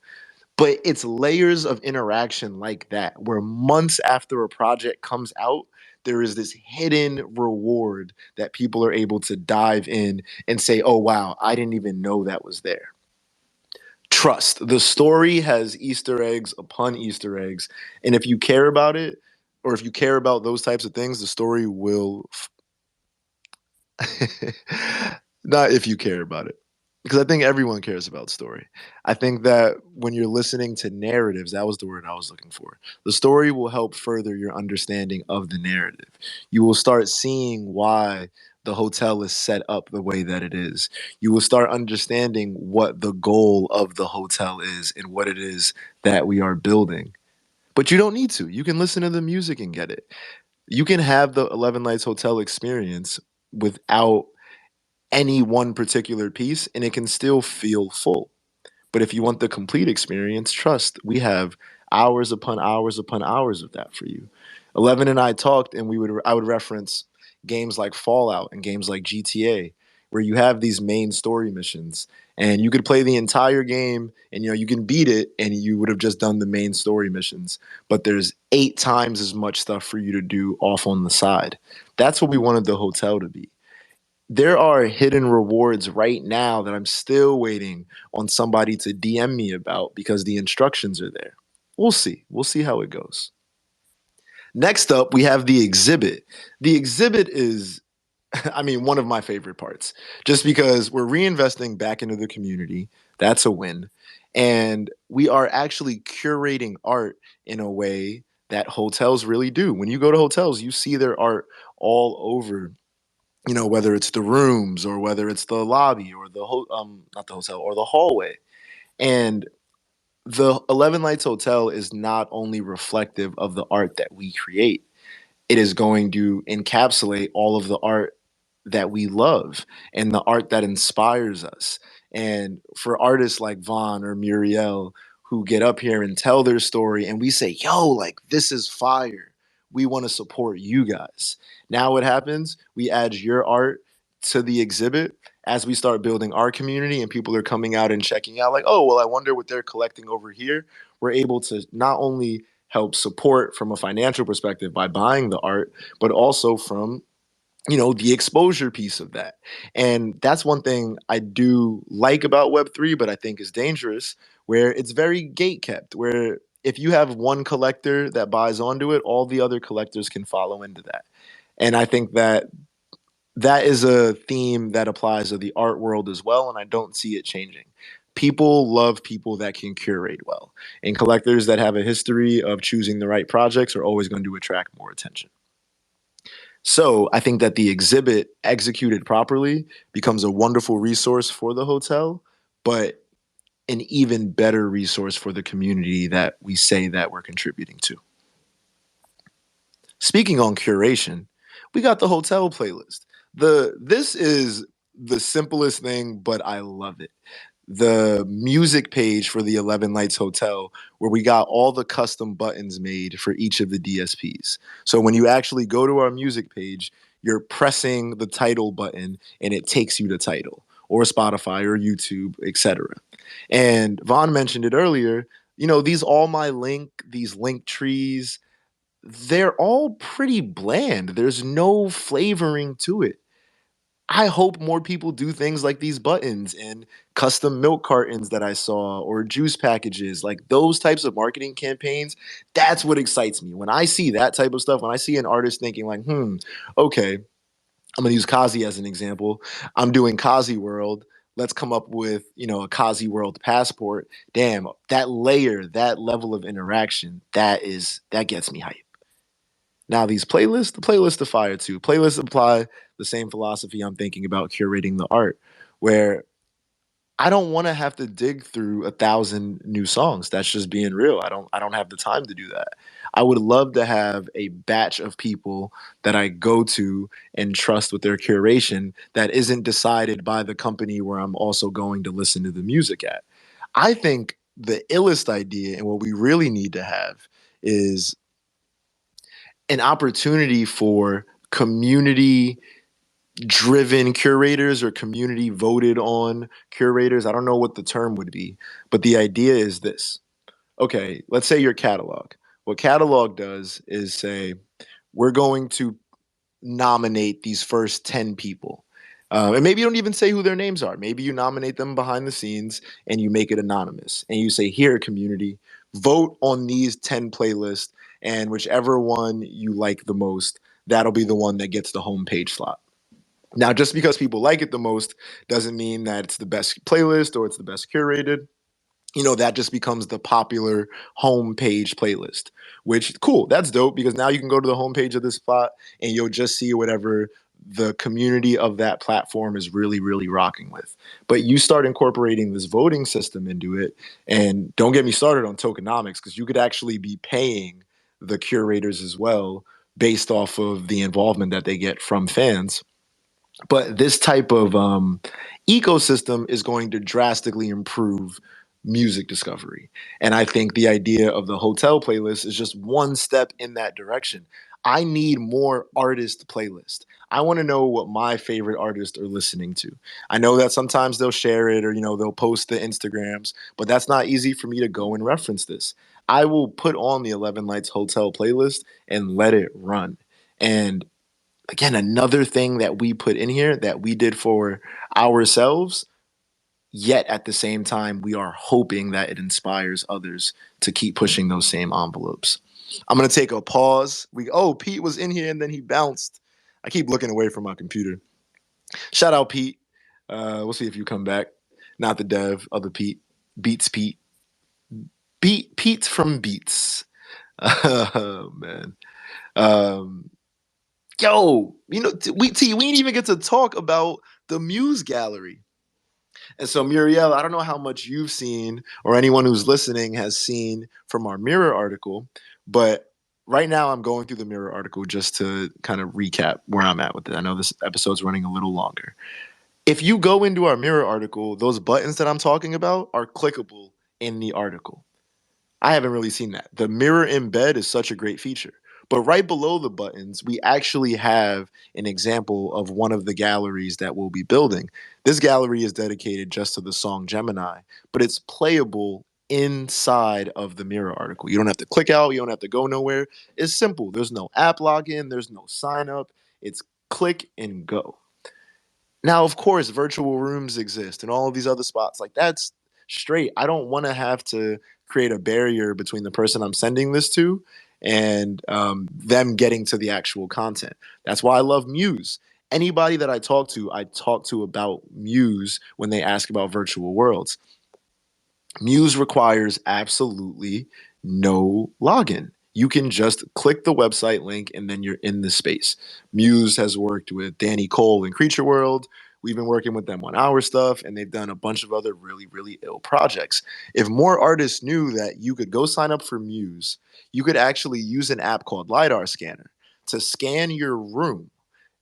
But it's layers of interaction like that, where months after a project comes out, there is this hidden reward that people are able to dive in and say, oh, wow, I didn't even know that was there. Trust. The story has Easter eggs upon Easter eggs. And if you care about it, or if you care about those types of things, the story will not if you care about it. Because I think everyone cares about story. I think that when you're listening to narratives, that was the word I was looking for. The story will help further your understanding of the narrative. You will start seeing why the hotel is set up the way that it is. You will start understanding what the goal of the hotel is and what it is that we are building. But you don't need to. You can listen to the music and get it. You can have the 11 Lights Hotel experience without any one particular piece and it can still feel full. But if you want the complete experience, trust, we have hours upon hours upon hours of that for you. 11 and I talked and I would reference games like Fallout and games like GTA where you have these main story missions and you could play the entire game and you can beat it and you would have just done the main story missions, but there's 8 times as much stuff for you to do off on the side. That's what we wanted the hotel to be. There are hidden rewards right now that I'm still waiting on somebody to DM me about because the instructions are there. We'll see. We'll see how it goes. Next up, we have the exhibit. The exhibit is, I mean, one of my favorite parts, just because we're reinvesting back into the community. That's a win. And we are actually curating art in a way that hotels really do. When you go to hotels, you see their art all over, whether it's the rooms or whether it's the lobby or not the hotel or the hallway. And the 11 Lights Hotel is not only reflective of the art that we create, it is going to encapsulate all of the art that we love and the art that inspires us. And for artists like Vaughn or Muriel who get up here and tell their story and we say, yo, like this is fire. We want to support you guys. Now what happens? We add your art to the exhibit as we start building our community and people are coming out and checking out like, oh, well, I wonder what they're collecting over here. We're able to not only help support from a financial perspective by buying the art, but also from the exposure piece of that. And that's one thing I do like about Web3, but I think is dangerous, where it's very gate kept, where if you have one collector that buys onto it, all the other collectors can follow into that. And I think that that is a theme that applies to the art world as well. And I don't see it changing. People love people that can curate well. And collectors that have a history of choosing the right projects are always going to attract more attention. So I think that the exhibit executed properly becomes a wonderful resource for the hotel, but an even better resource for the community that we say that we're contributing to. Speaking on curation, we got the hotel playlist. This is the simplest thing, but I love it. The music page for the 11 Lights Hotel, where we got all the custom buttons made for each of the DSPs. So when you actually go to our music page, you're pressing the title button and it takes you to title or Spotify or YouTube, etc. And Vaughn mentioned it earlier, these link trees, they're all pretty bland. There's no flavoring to it. I hope more people do things like these buttons and custom milk cartons that I saw or juice packages, like those types of marketing campaigns. That's what excites me. When I see that type of stuff, when I see an artist thinking like, okay, I'm going to use Kazi as an example. I'm doing Kazi World. let's come up with, a Kazi World passport. Damn, that layer, that level of interaction, that gets me hype. Now these playlists, the playlists are fire too. Playlists apply the same philosophy I'm thinking about curating the art, where I don't want to have to dig through 1,000 new songs. That's just being real. I don't have the time to do that. I would love to have a batch of people that I go to and trust with their curation that isn't decided by the company where I'm also going to listen to the music at. I think the illest idea and what we really need to have is an opportunity for community driven curators or community voted on curators. I don't know what the term would be, but the idea is this. Okay, let's say your catalog. What catalog does is say, we're going to nominate these first 10 people. And maybe you don't even say who their names are. Maybe you nominate them behind the scenes and you make it anonymous. And you say, here, community, vote on these 10 playlists, and whichever one you like the most, that'll be the one that gets the homepage slot. Now, just because people like it the most doesn't mean that it's the best playlist or it's the best curated. That just becomes the popular homepage playlist, which cool. That's dope because now you can go to the homepage of this spot and you'll just see whatever the community of that platform is really, really rocking with. But you start incorporating this voting system into it. And don't get me started on tokenomics, because you could actually be paying the curators as well based off of the involvement that they get from fans. But this type of ecosystem is going to drastically improve music discovery. And I think the idea of the hotel playlist is just one step in that direction. I need more artist playlist. I want to know what my favorite artists are listening to. I know that sometimes they'll share it or, they'll post the Instagrams, but that's not easy for me to go and reference this. I will put on the 11 Lights Hotel playlist and let it run. And again, another thing that we put in here that we did for ourselves, yet at the same time, we are hoping that it inspires others to keep pushing those same envelopes. I'm going to take a pause. Pete was in here and then he bounced. I keep looking away from my computer. Shout out, Pete. We'll see if you come back. Not the dev, other Pete. Beats Pete. Pete from Beats. Oh, man. We didn't even get to talk about the Muse Gallery. And so, Muriel, I don't know how much you've seen or anyone who's listening has seen from our Mirror article, but right now I'm going through the Mirror article just to kind of recap where I'm at with it. I know this episode's running a little longer. If you go into our Mirror article, those buttons that I'm talking about are clickable in the article. I haven't really seen that. The mirror embed is such a great feature. But right below the buttons, we actually have an example of one of the galleries that we'll be building. This gallery is dedicated just to the song Gemini, but it's playable inside of the Mirror article. You don't have to click out, you don't have to go nowhere. It's simple. There's no app login, there's no sign up. It's click and go. Now, of course, virtual rooms exist and all of these other spots. Like, that's straight. I don't want to have to create a barrier between the person I'm sending this to and them getting to the actual content. That's why I love Muse. Anybody that I talk to about Muse when they ask about virtual worlds. Muse requires absolutely no login. You can just click the website link and then you're in the space. Muse has worked with Danny Cole in Creature World. We've been working with them on our stuff, and they've done a bunch of other really, really ill projects. If more artists knew that you could go sign up for Muse, you could actually use an app called LiDAR Scanner to scan your room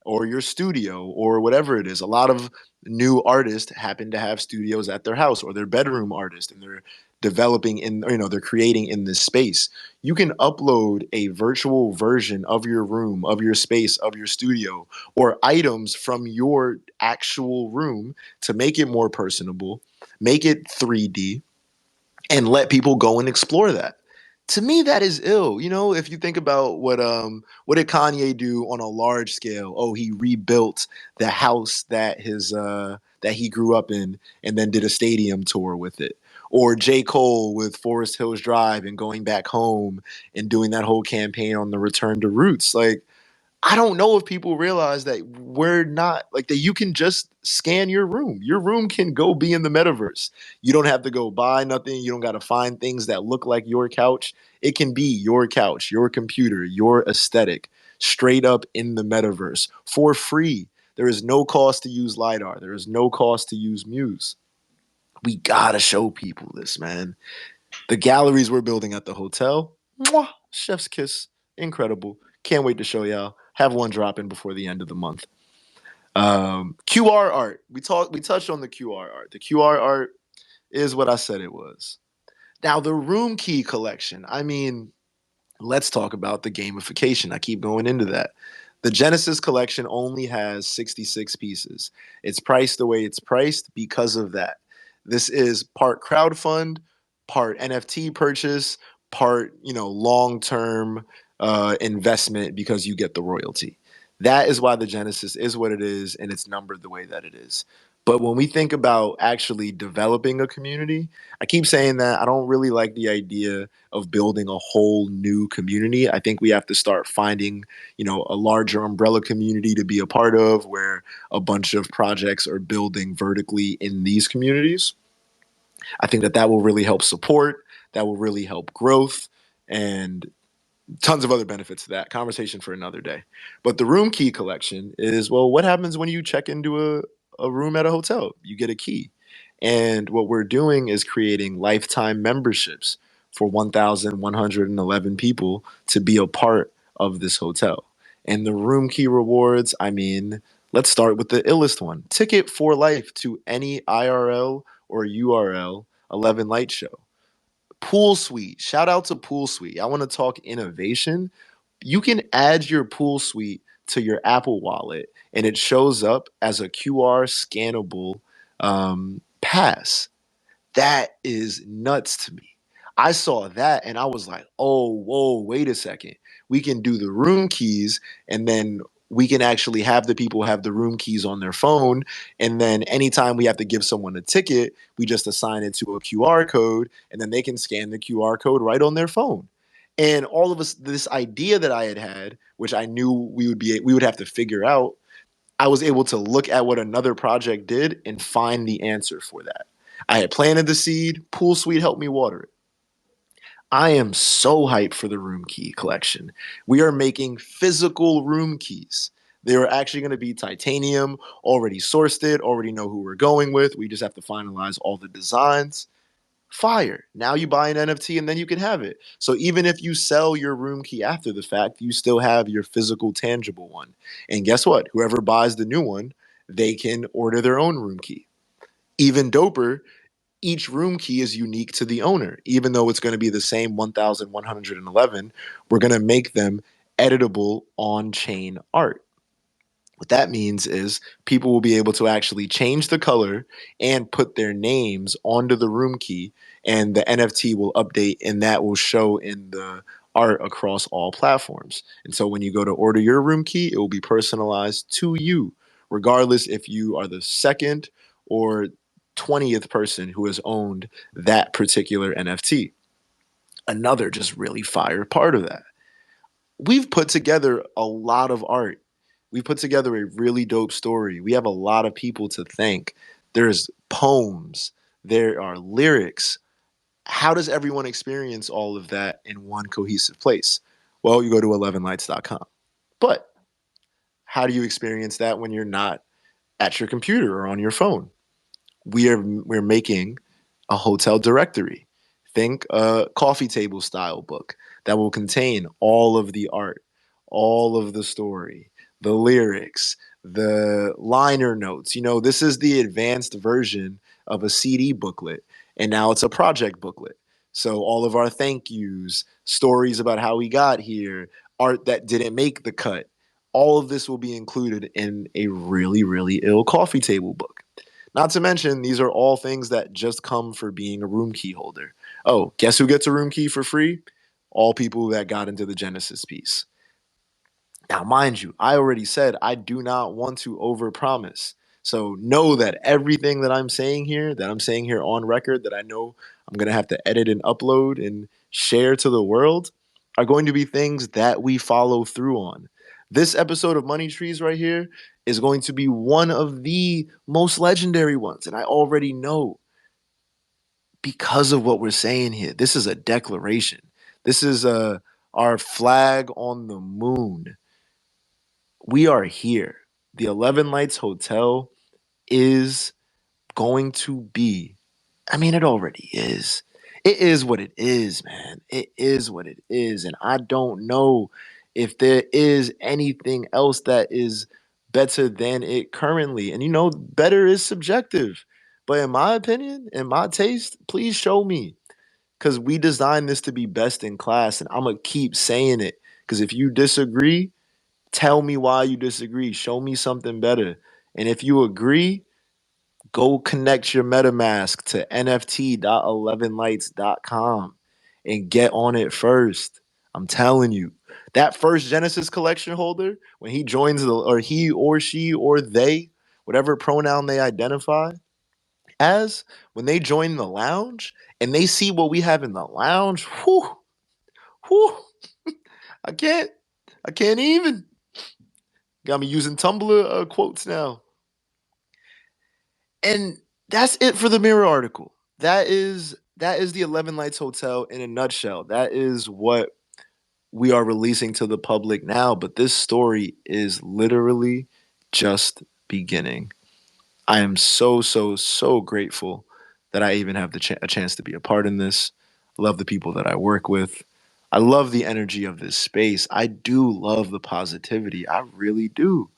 or your studio or whatever it is. A lot of new artists happen to have studios at their house or their bedroom artist, and they're developing in, they're creating in this space. You can upload a virtual version of your room, of your space, of your studio, or items from your actual room to make it more personable, make it 3D, and let people go and explore that. To me, that is ill. If you think about what did Kanye do on a large scale? Oh, he rebuilt the house that that he grew up in and then did a stadium tour with it. Or J. Cole with Forest Hills Drive and going back home and doing that whole campaign on the return to roots. Like, I don't know if people realize that we're not like that. You can just scan your room. Your room can go be in the metaverse. You don't have to go buy nothing. You don't got to find things that look like your couch. It can be your couch, your computer, your aesthetic, straight up in the metaverse for free. There is no cost to use LiDAR. There is no cost to use Muse. We gotta show people this, man. The galleries we're building at the hotel, mwah, chef's kiss, incredible. Can't wait to show y'all. Have one dropping before the end of the month. QR art. We touched on the QR art. The QR art is what I said it was. Now the room key collection. I mean, let's talk about the gamification. I keep going into that. The Genesis collection only has 66 pieces. It's priced the way it's priced because of that. This is part crowdfund, part NFT purchase, part, long-term investment because you get the royalty. That is why the Genesis is what it is and it's numbered the way that it is. But when we think about actually developing a community, I keep saying that I don't really like the idea of building a whole new community. I think we have to start finding, a larger umbrella community to be a part of where a bunch of projects are building vertically in these communities. I think that that will really help support, that will really help growth, and tons of other benefits to that. Conversation for another day. But the room key collection is, well, what happens when you check into a room at a hotel? You get a key. And what we're doing is creating lifetime memberships for 1,111 people to be a part of this hotel. And the room key rewards, I mean, let's start with the illest one. Ticket for life to any IRL or URL 11 Light show. Pool Suite. Shout out to Pool Suite. I want to talk innovation. You can add your Pool Suite to your Apple Wallet, and it shows up as a QR scannable pass. That is nuts to me. I saw that and I was like, oh, whoa, wait a second. We can do the room keys and then we can actually have the people have the room keys on their phone. And then anytime we have to give someone a ticket, we just assign it to a QR code and then they can scan the QR code right on their phone. And all of us, this idea that I had, which I knew we would have to figure out, I was able to look at what another project did and find the answer for that. I had planted the seed. Pool Suite helped me water it. I am so hyped for the room key collection. We are making physical room keys. They are actually going to be titanium, already sourced it, already know who we're going with. We just have to finalize all the designs. Fire. Now you buy an NFT and then you can have it. So even if you sell your room key after the fact, you still have your physical, tangible one. And guess what? Whoever buys the new one, they can order their own room key. Even doper, each room key is unique to the owner. Even though it's going to be the same 1,111, we're going to make them editable on chain art. What that means is people will be able to actually change the color and put their names onto the room key, and the NFT will update, and that will show in the art across all platforms. And so when you go to order your room key, it will be personalized to you, regardless if you are the second or 20th person who has owned that particular NFT. Another just really fire part of that. We've put together a lot of art. We put together a really dope story. We have a lot of people to thank. There's poems, there are lyrics. How does everyone experience all of that in one cohesive place? Well, you go to 11lights.com. But how do you experience that when you're not at your computer or on your phone? We're making a hotel directory. Think a coffee table style book that will contain all of the art, all of the story, the lyrics, the liner notes. This is the advanced version of a CD booklet, and now it's a project booklet. So all of our thank yous, stories about how we got here, art that didn't make the cut, all of this will be included in a really, really ill coffee table book. Not to mention, these are all things that just come for being a room key holder. Oh, guess who gets a room key for free? All people that got into the Genesis piece. Now, mind you, I already said I do not want to overpromise. So know that everything that I'm saying here on record, that I know I'm going to have to edit and upload and share to the world, are going to be things that we follow through on. This episode of Money Trees right here is going to be one of the most legendary ones. And I already know because of what we're saying here. This is a declaration. This is our flag on the moon. We are here. The 11 Lights Hotel is going to be, I mean, it already is. It is what it is, man. It is what it is. And I don't know if there is anything else that is better than it currently. And better is subjective. But in my opinion, in my taste, please show me. Because we designed this to be best in class. And I'm going to keep saying it. Because if you disagree, tell me why you disagree. Show me something better. And if you agree, go connect your MetaMask to nft.11lights.com and get on it first. I'm telling you. That first Genesis collection holder, when he joins or he or she or they, whatever pronoun they identify as, when they join the lounge and they see what we have in the lounge, whew, whew, I can't, I can't even. Got me using Tumblr quotes now. And that's it for the Mirror article. That is the 11 Lights Hotel in a nutshell. That is what we are releasing to the public now, but this story is literally just beginning. I am so grateful that I even have a chance to be a part in this. I love the people that I work with. I love the energy of this space. I do love the positivity. I really do.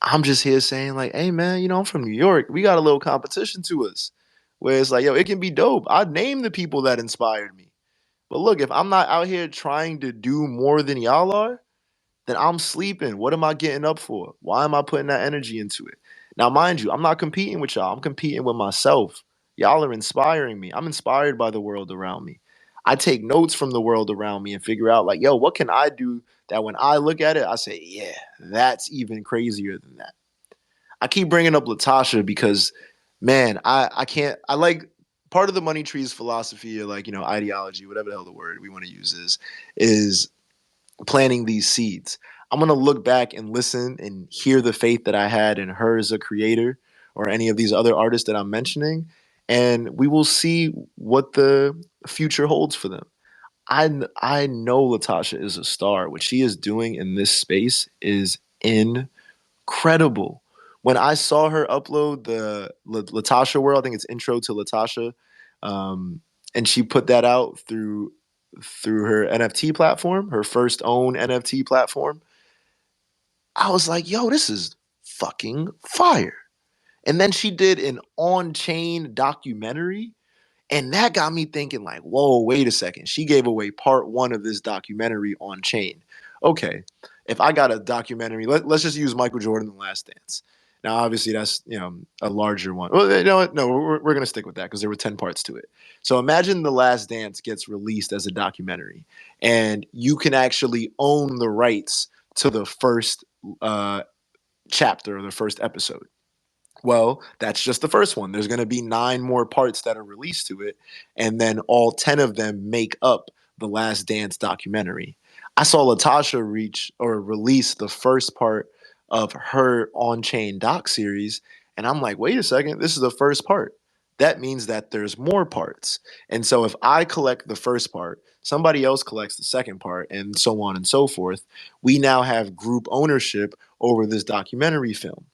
I'm just here saying, like, hey man, I'm from New York. We got a little competition to us. Where it's like, yo, it can be dope. I name the people that inspired me. But look, if I'm not out here trying to do more than y'all are, then I'm sleeping. What am I getting up for? Why am I putting that energy into it? Now, mind you, I'm not competing with y'all. I'm competing with myself. Y'all are inspiring me. I'm inspired by the world around me. I take notes from the world around me and figure out, like, yo, what can I do that when I look at it, I say, yeah, that's even crazier than that. I keep bringing up Latasha because, man, I can't. I like part of the Money Trees philosophy, or like ideology, whatever the hell the word we want to use is planting these seeds. I'm gonna look back and listen and hear the faith that I had in her as a creator, or any of these other artists that I'm mentioning, and we will see what the future holds for them. I know Latasha is a star. What she is doing in this space is incredible. When I saw her upload the Latasha World, I think it's Intro to Latasha, and she put that out through her NFT platform, her first own NFT platform. I was like, yo, this is fucking fire. And then she did an on-chain documentary, and that got me thinking, like, whoa, wait a second. She gave away part one of this documentary on chain. Okay, if I got a documentary, let's just use Michael Jordan, The Last Dance. Now, obviously, that's a larger one. Well, you know what? No, we're gonna stick with that because there were 10 parts to it. So imagine The Last Dance gets released as a documentary, and you can actually own the rights to the first uh, chapter or the first episode. Well, that's just the first one. There's going to be 9 more parts that are released to it, and then all 10 of them make up the Last Dance documentary. I saw Latasha reach or release the first part of her on-chain doc series, and I'm like, wait a second, this is the first part. That means that there's more parts. And so if I collect the first part, somebody else collects the second part, and so on and so forth, we now have group ownership over this documentary film.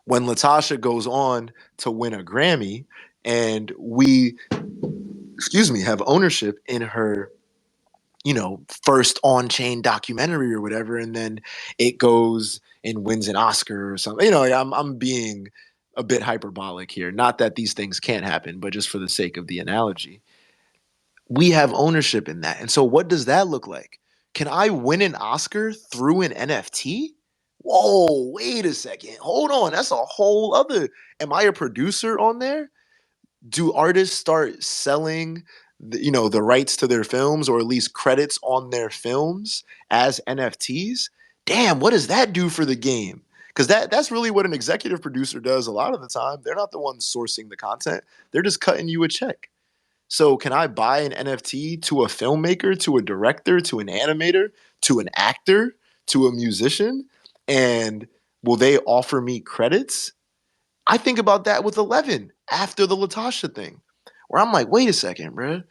When Latasha goes on to win a Grammy, and we, excuse me, have ownership in her, first on-chain documentary or whatever, and then it goes and wins an Oscar or something. I'm being a bit hyperbolic here. Not that these things can't happen, but just for the sake of the analogy, we have ownership in that. And so what does that look like? Can I win an Oscar through an NFT? Whoa, wait a second. Hold on. That's a whole other. Am I a producer on there? Do artists start selling the rights to their films, or at least credits on their films as NFTs? Damn, what does that do for the game? Because that's really what an executive producer does a lot of the time. They're not the ones sourcing the content. They're just cutting you a check. So can I buy an NFT to a filmmaker, to a director, to an animator, to an actor, to a musician, and will they offer me credits? I think about that with 11 after the Latasha thing, where I'm like, wait a second, bro.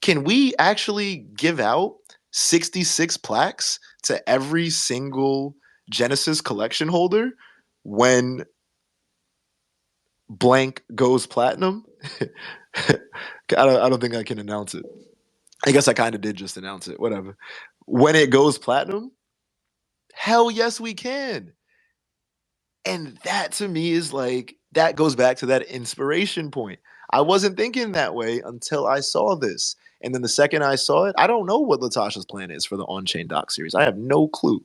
Can we actually give out 66 plaques to every single Genesis collection holder when blank goes platinum? I don't think I can announce it. I guess I kind of did just announce it. Whatever. When it goes platinum, hell yes, we can. And that to me is like, that goes back to that inspiration point. I wasn't thinking that way until I saw this. And then the second I saw it, I don't know what Latasha's plan is for the On Chain doc series. I have no clue.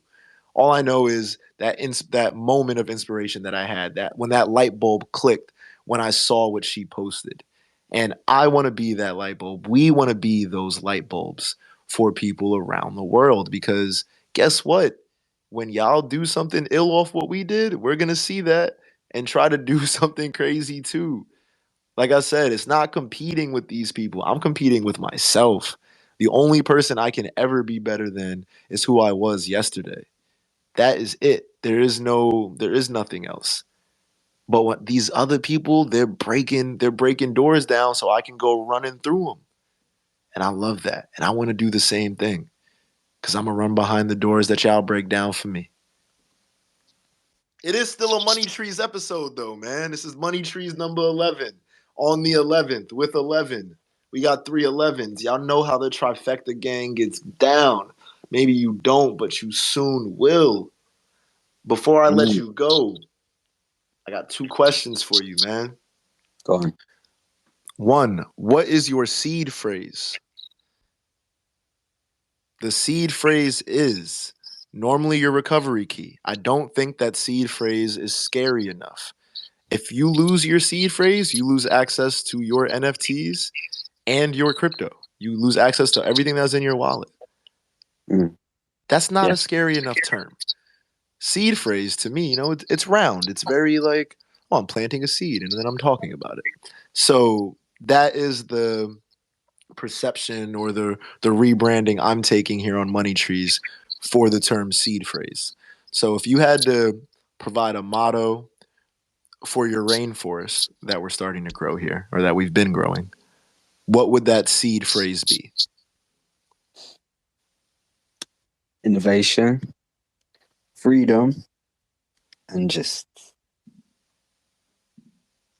All I know is that that moment of inspiration that I had, that when that light bulb clicked when I saw what she posted. And I want to be that light bulb. We want to be those light bulbs for people around the world, because guess what? When y'all do something ill off what we did, we're going to see that and try to do something crazy too. Like I said, it's not competing with these people. I'm competing with myself. The only person I can ever be better than is who I was yesterday. That is it. There is nothing else. But what these other people, they're breaking doors down so I can go running through them. And I love that. And I want to do the same thing, because I'm going to run behind the doors that y'all break down for me. It is still a Money Trees episode, though, man. This is Money Trees number 11 on the 11th with 11. We got 3 11s. Y'all know how the trifecta gang gets down. Maybe you don't, but you soon will. Before I let you go, I got 2 questions for you, man. Go on. 1, what is your seed phrase? The seed phrase is normally your recovery key. I don't think that seed phrase is scary enough. If you lose your seed phrase, you lose access to your NFTs and your crypto. You lose access to everything that's in your wallet. That's not a scary enough term. Seed phrase, to me, it's round. It's very like, oh, I'm planting a seed and then I'm talking about it. So that is the perception or the rebranding I'm taking here on Money Trees for the term seed phrase. So if you had to provide a motto for your rainforest that we're starting to grow here, or that we've been growing, what would that seed phrase be? Innovation, freedom, and just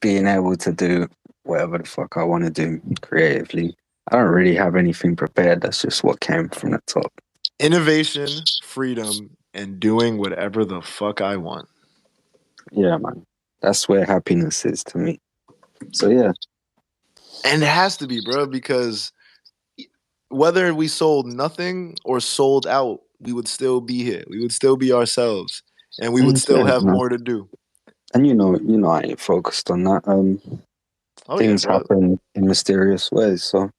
being able to do whatever the fuck I want to do creatively. I don't really have anything prepared. That's just what came from the top. Innovation, freedom, and doing whatever the fuck I want. Yeah, man. That's where happiness is to me. So, yeah. And it has to be, bro, because whether we sold nothing or sold out, we would still be here. We would still be ourselves, and we would still have more to do. And I ain't focused on that. Things happen in mysterious ways. So,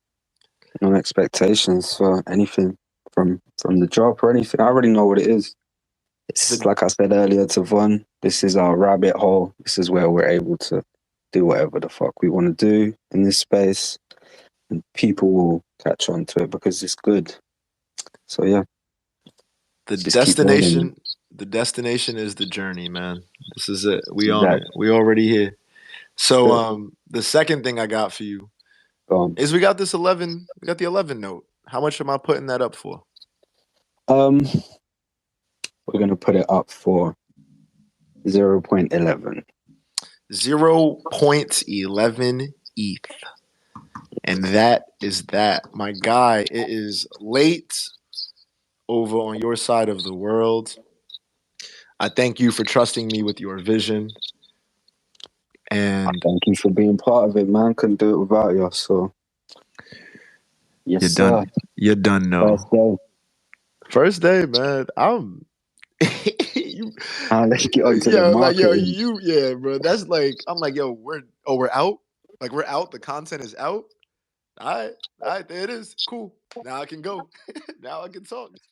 no expectations for anything from the drop or anything. I already know what it is. It's like I said earlier to Von, this is our rabbit hole. This is where we're able to do whatever the fuck we want to do in this space. And people will catch on to it because it's good. So yeah. The destination is the journey, man. This is it. We on it. We already here. So the second thing I got for you is we got the 11 note. How much am I putting that up for? We're gonna put it up for 0.11. 0.11 ETH. And that is that. My guy, it is late over on your side of the world. I thank you for trusting me with your vision. And thank you for being part of it, man. Couldn't do it without you. So yes, you're done. You're done. No. First day, man. Let's get on to the marketing. Bro. That's like, I'm like, yo, we're out. Like, we're out. The content is out. All right, there it is. Cool. Now I can go. Now I can talk.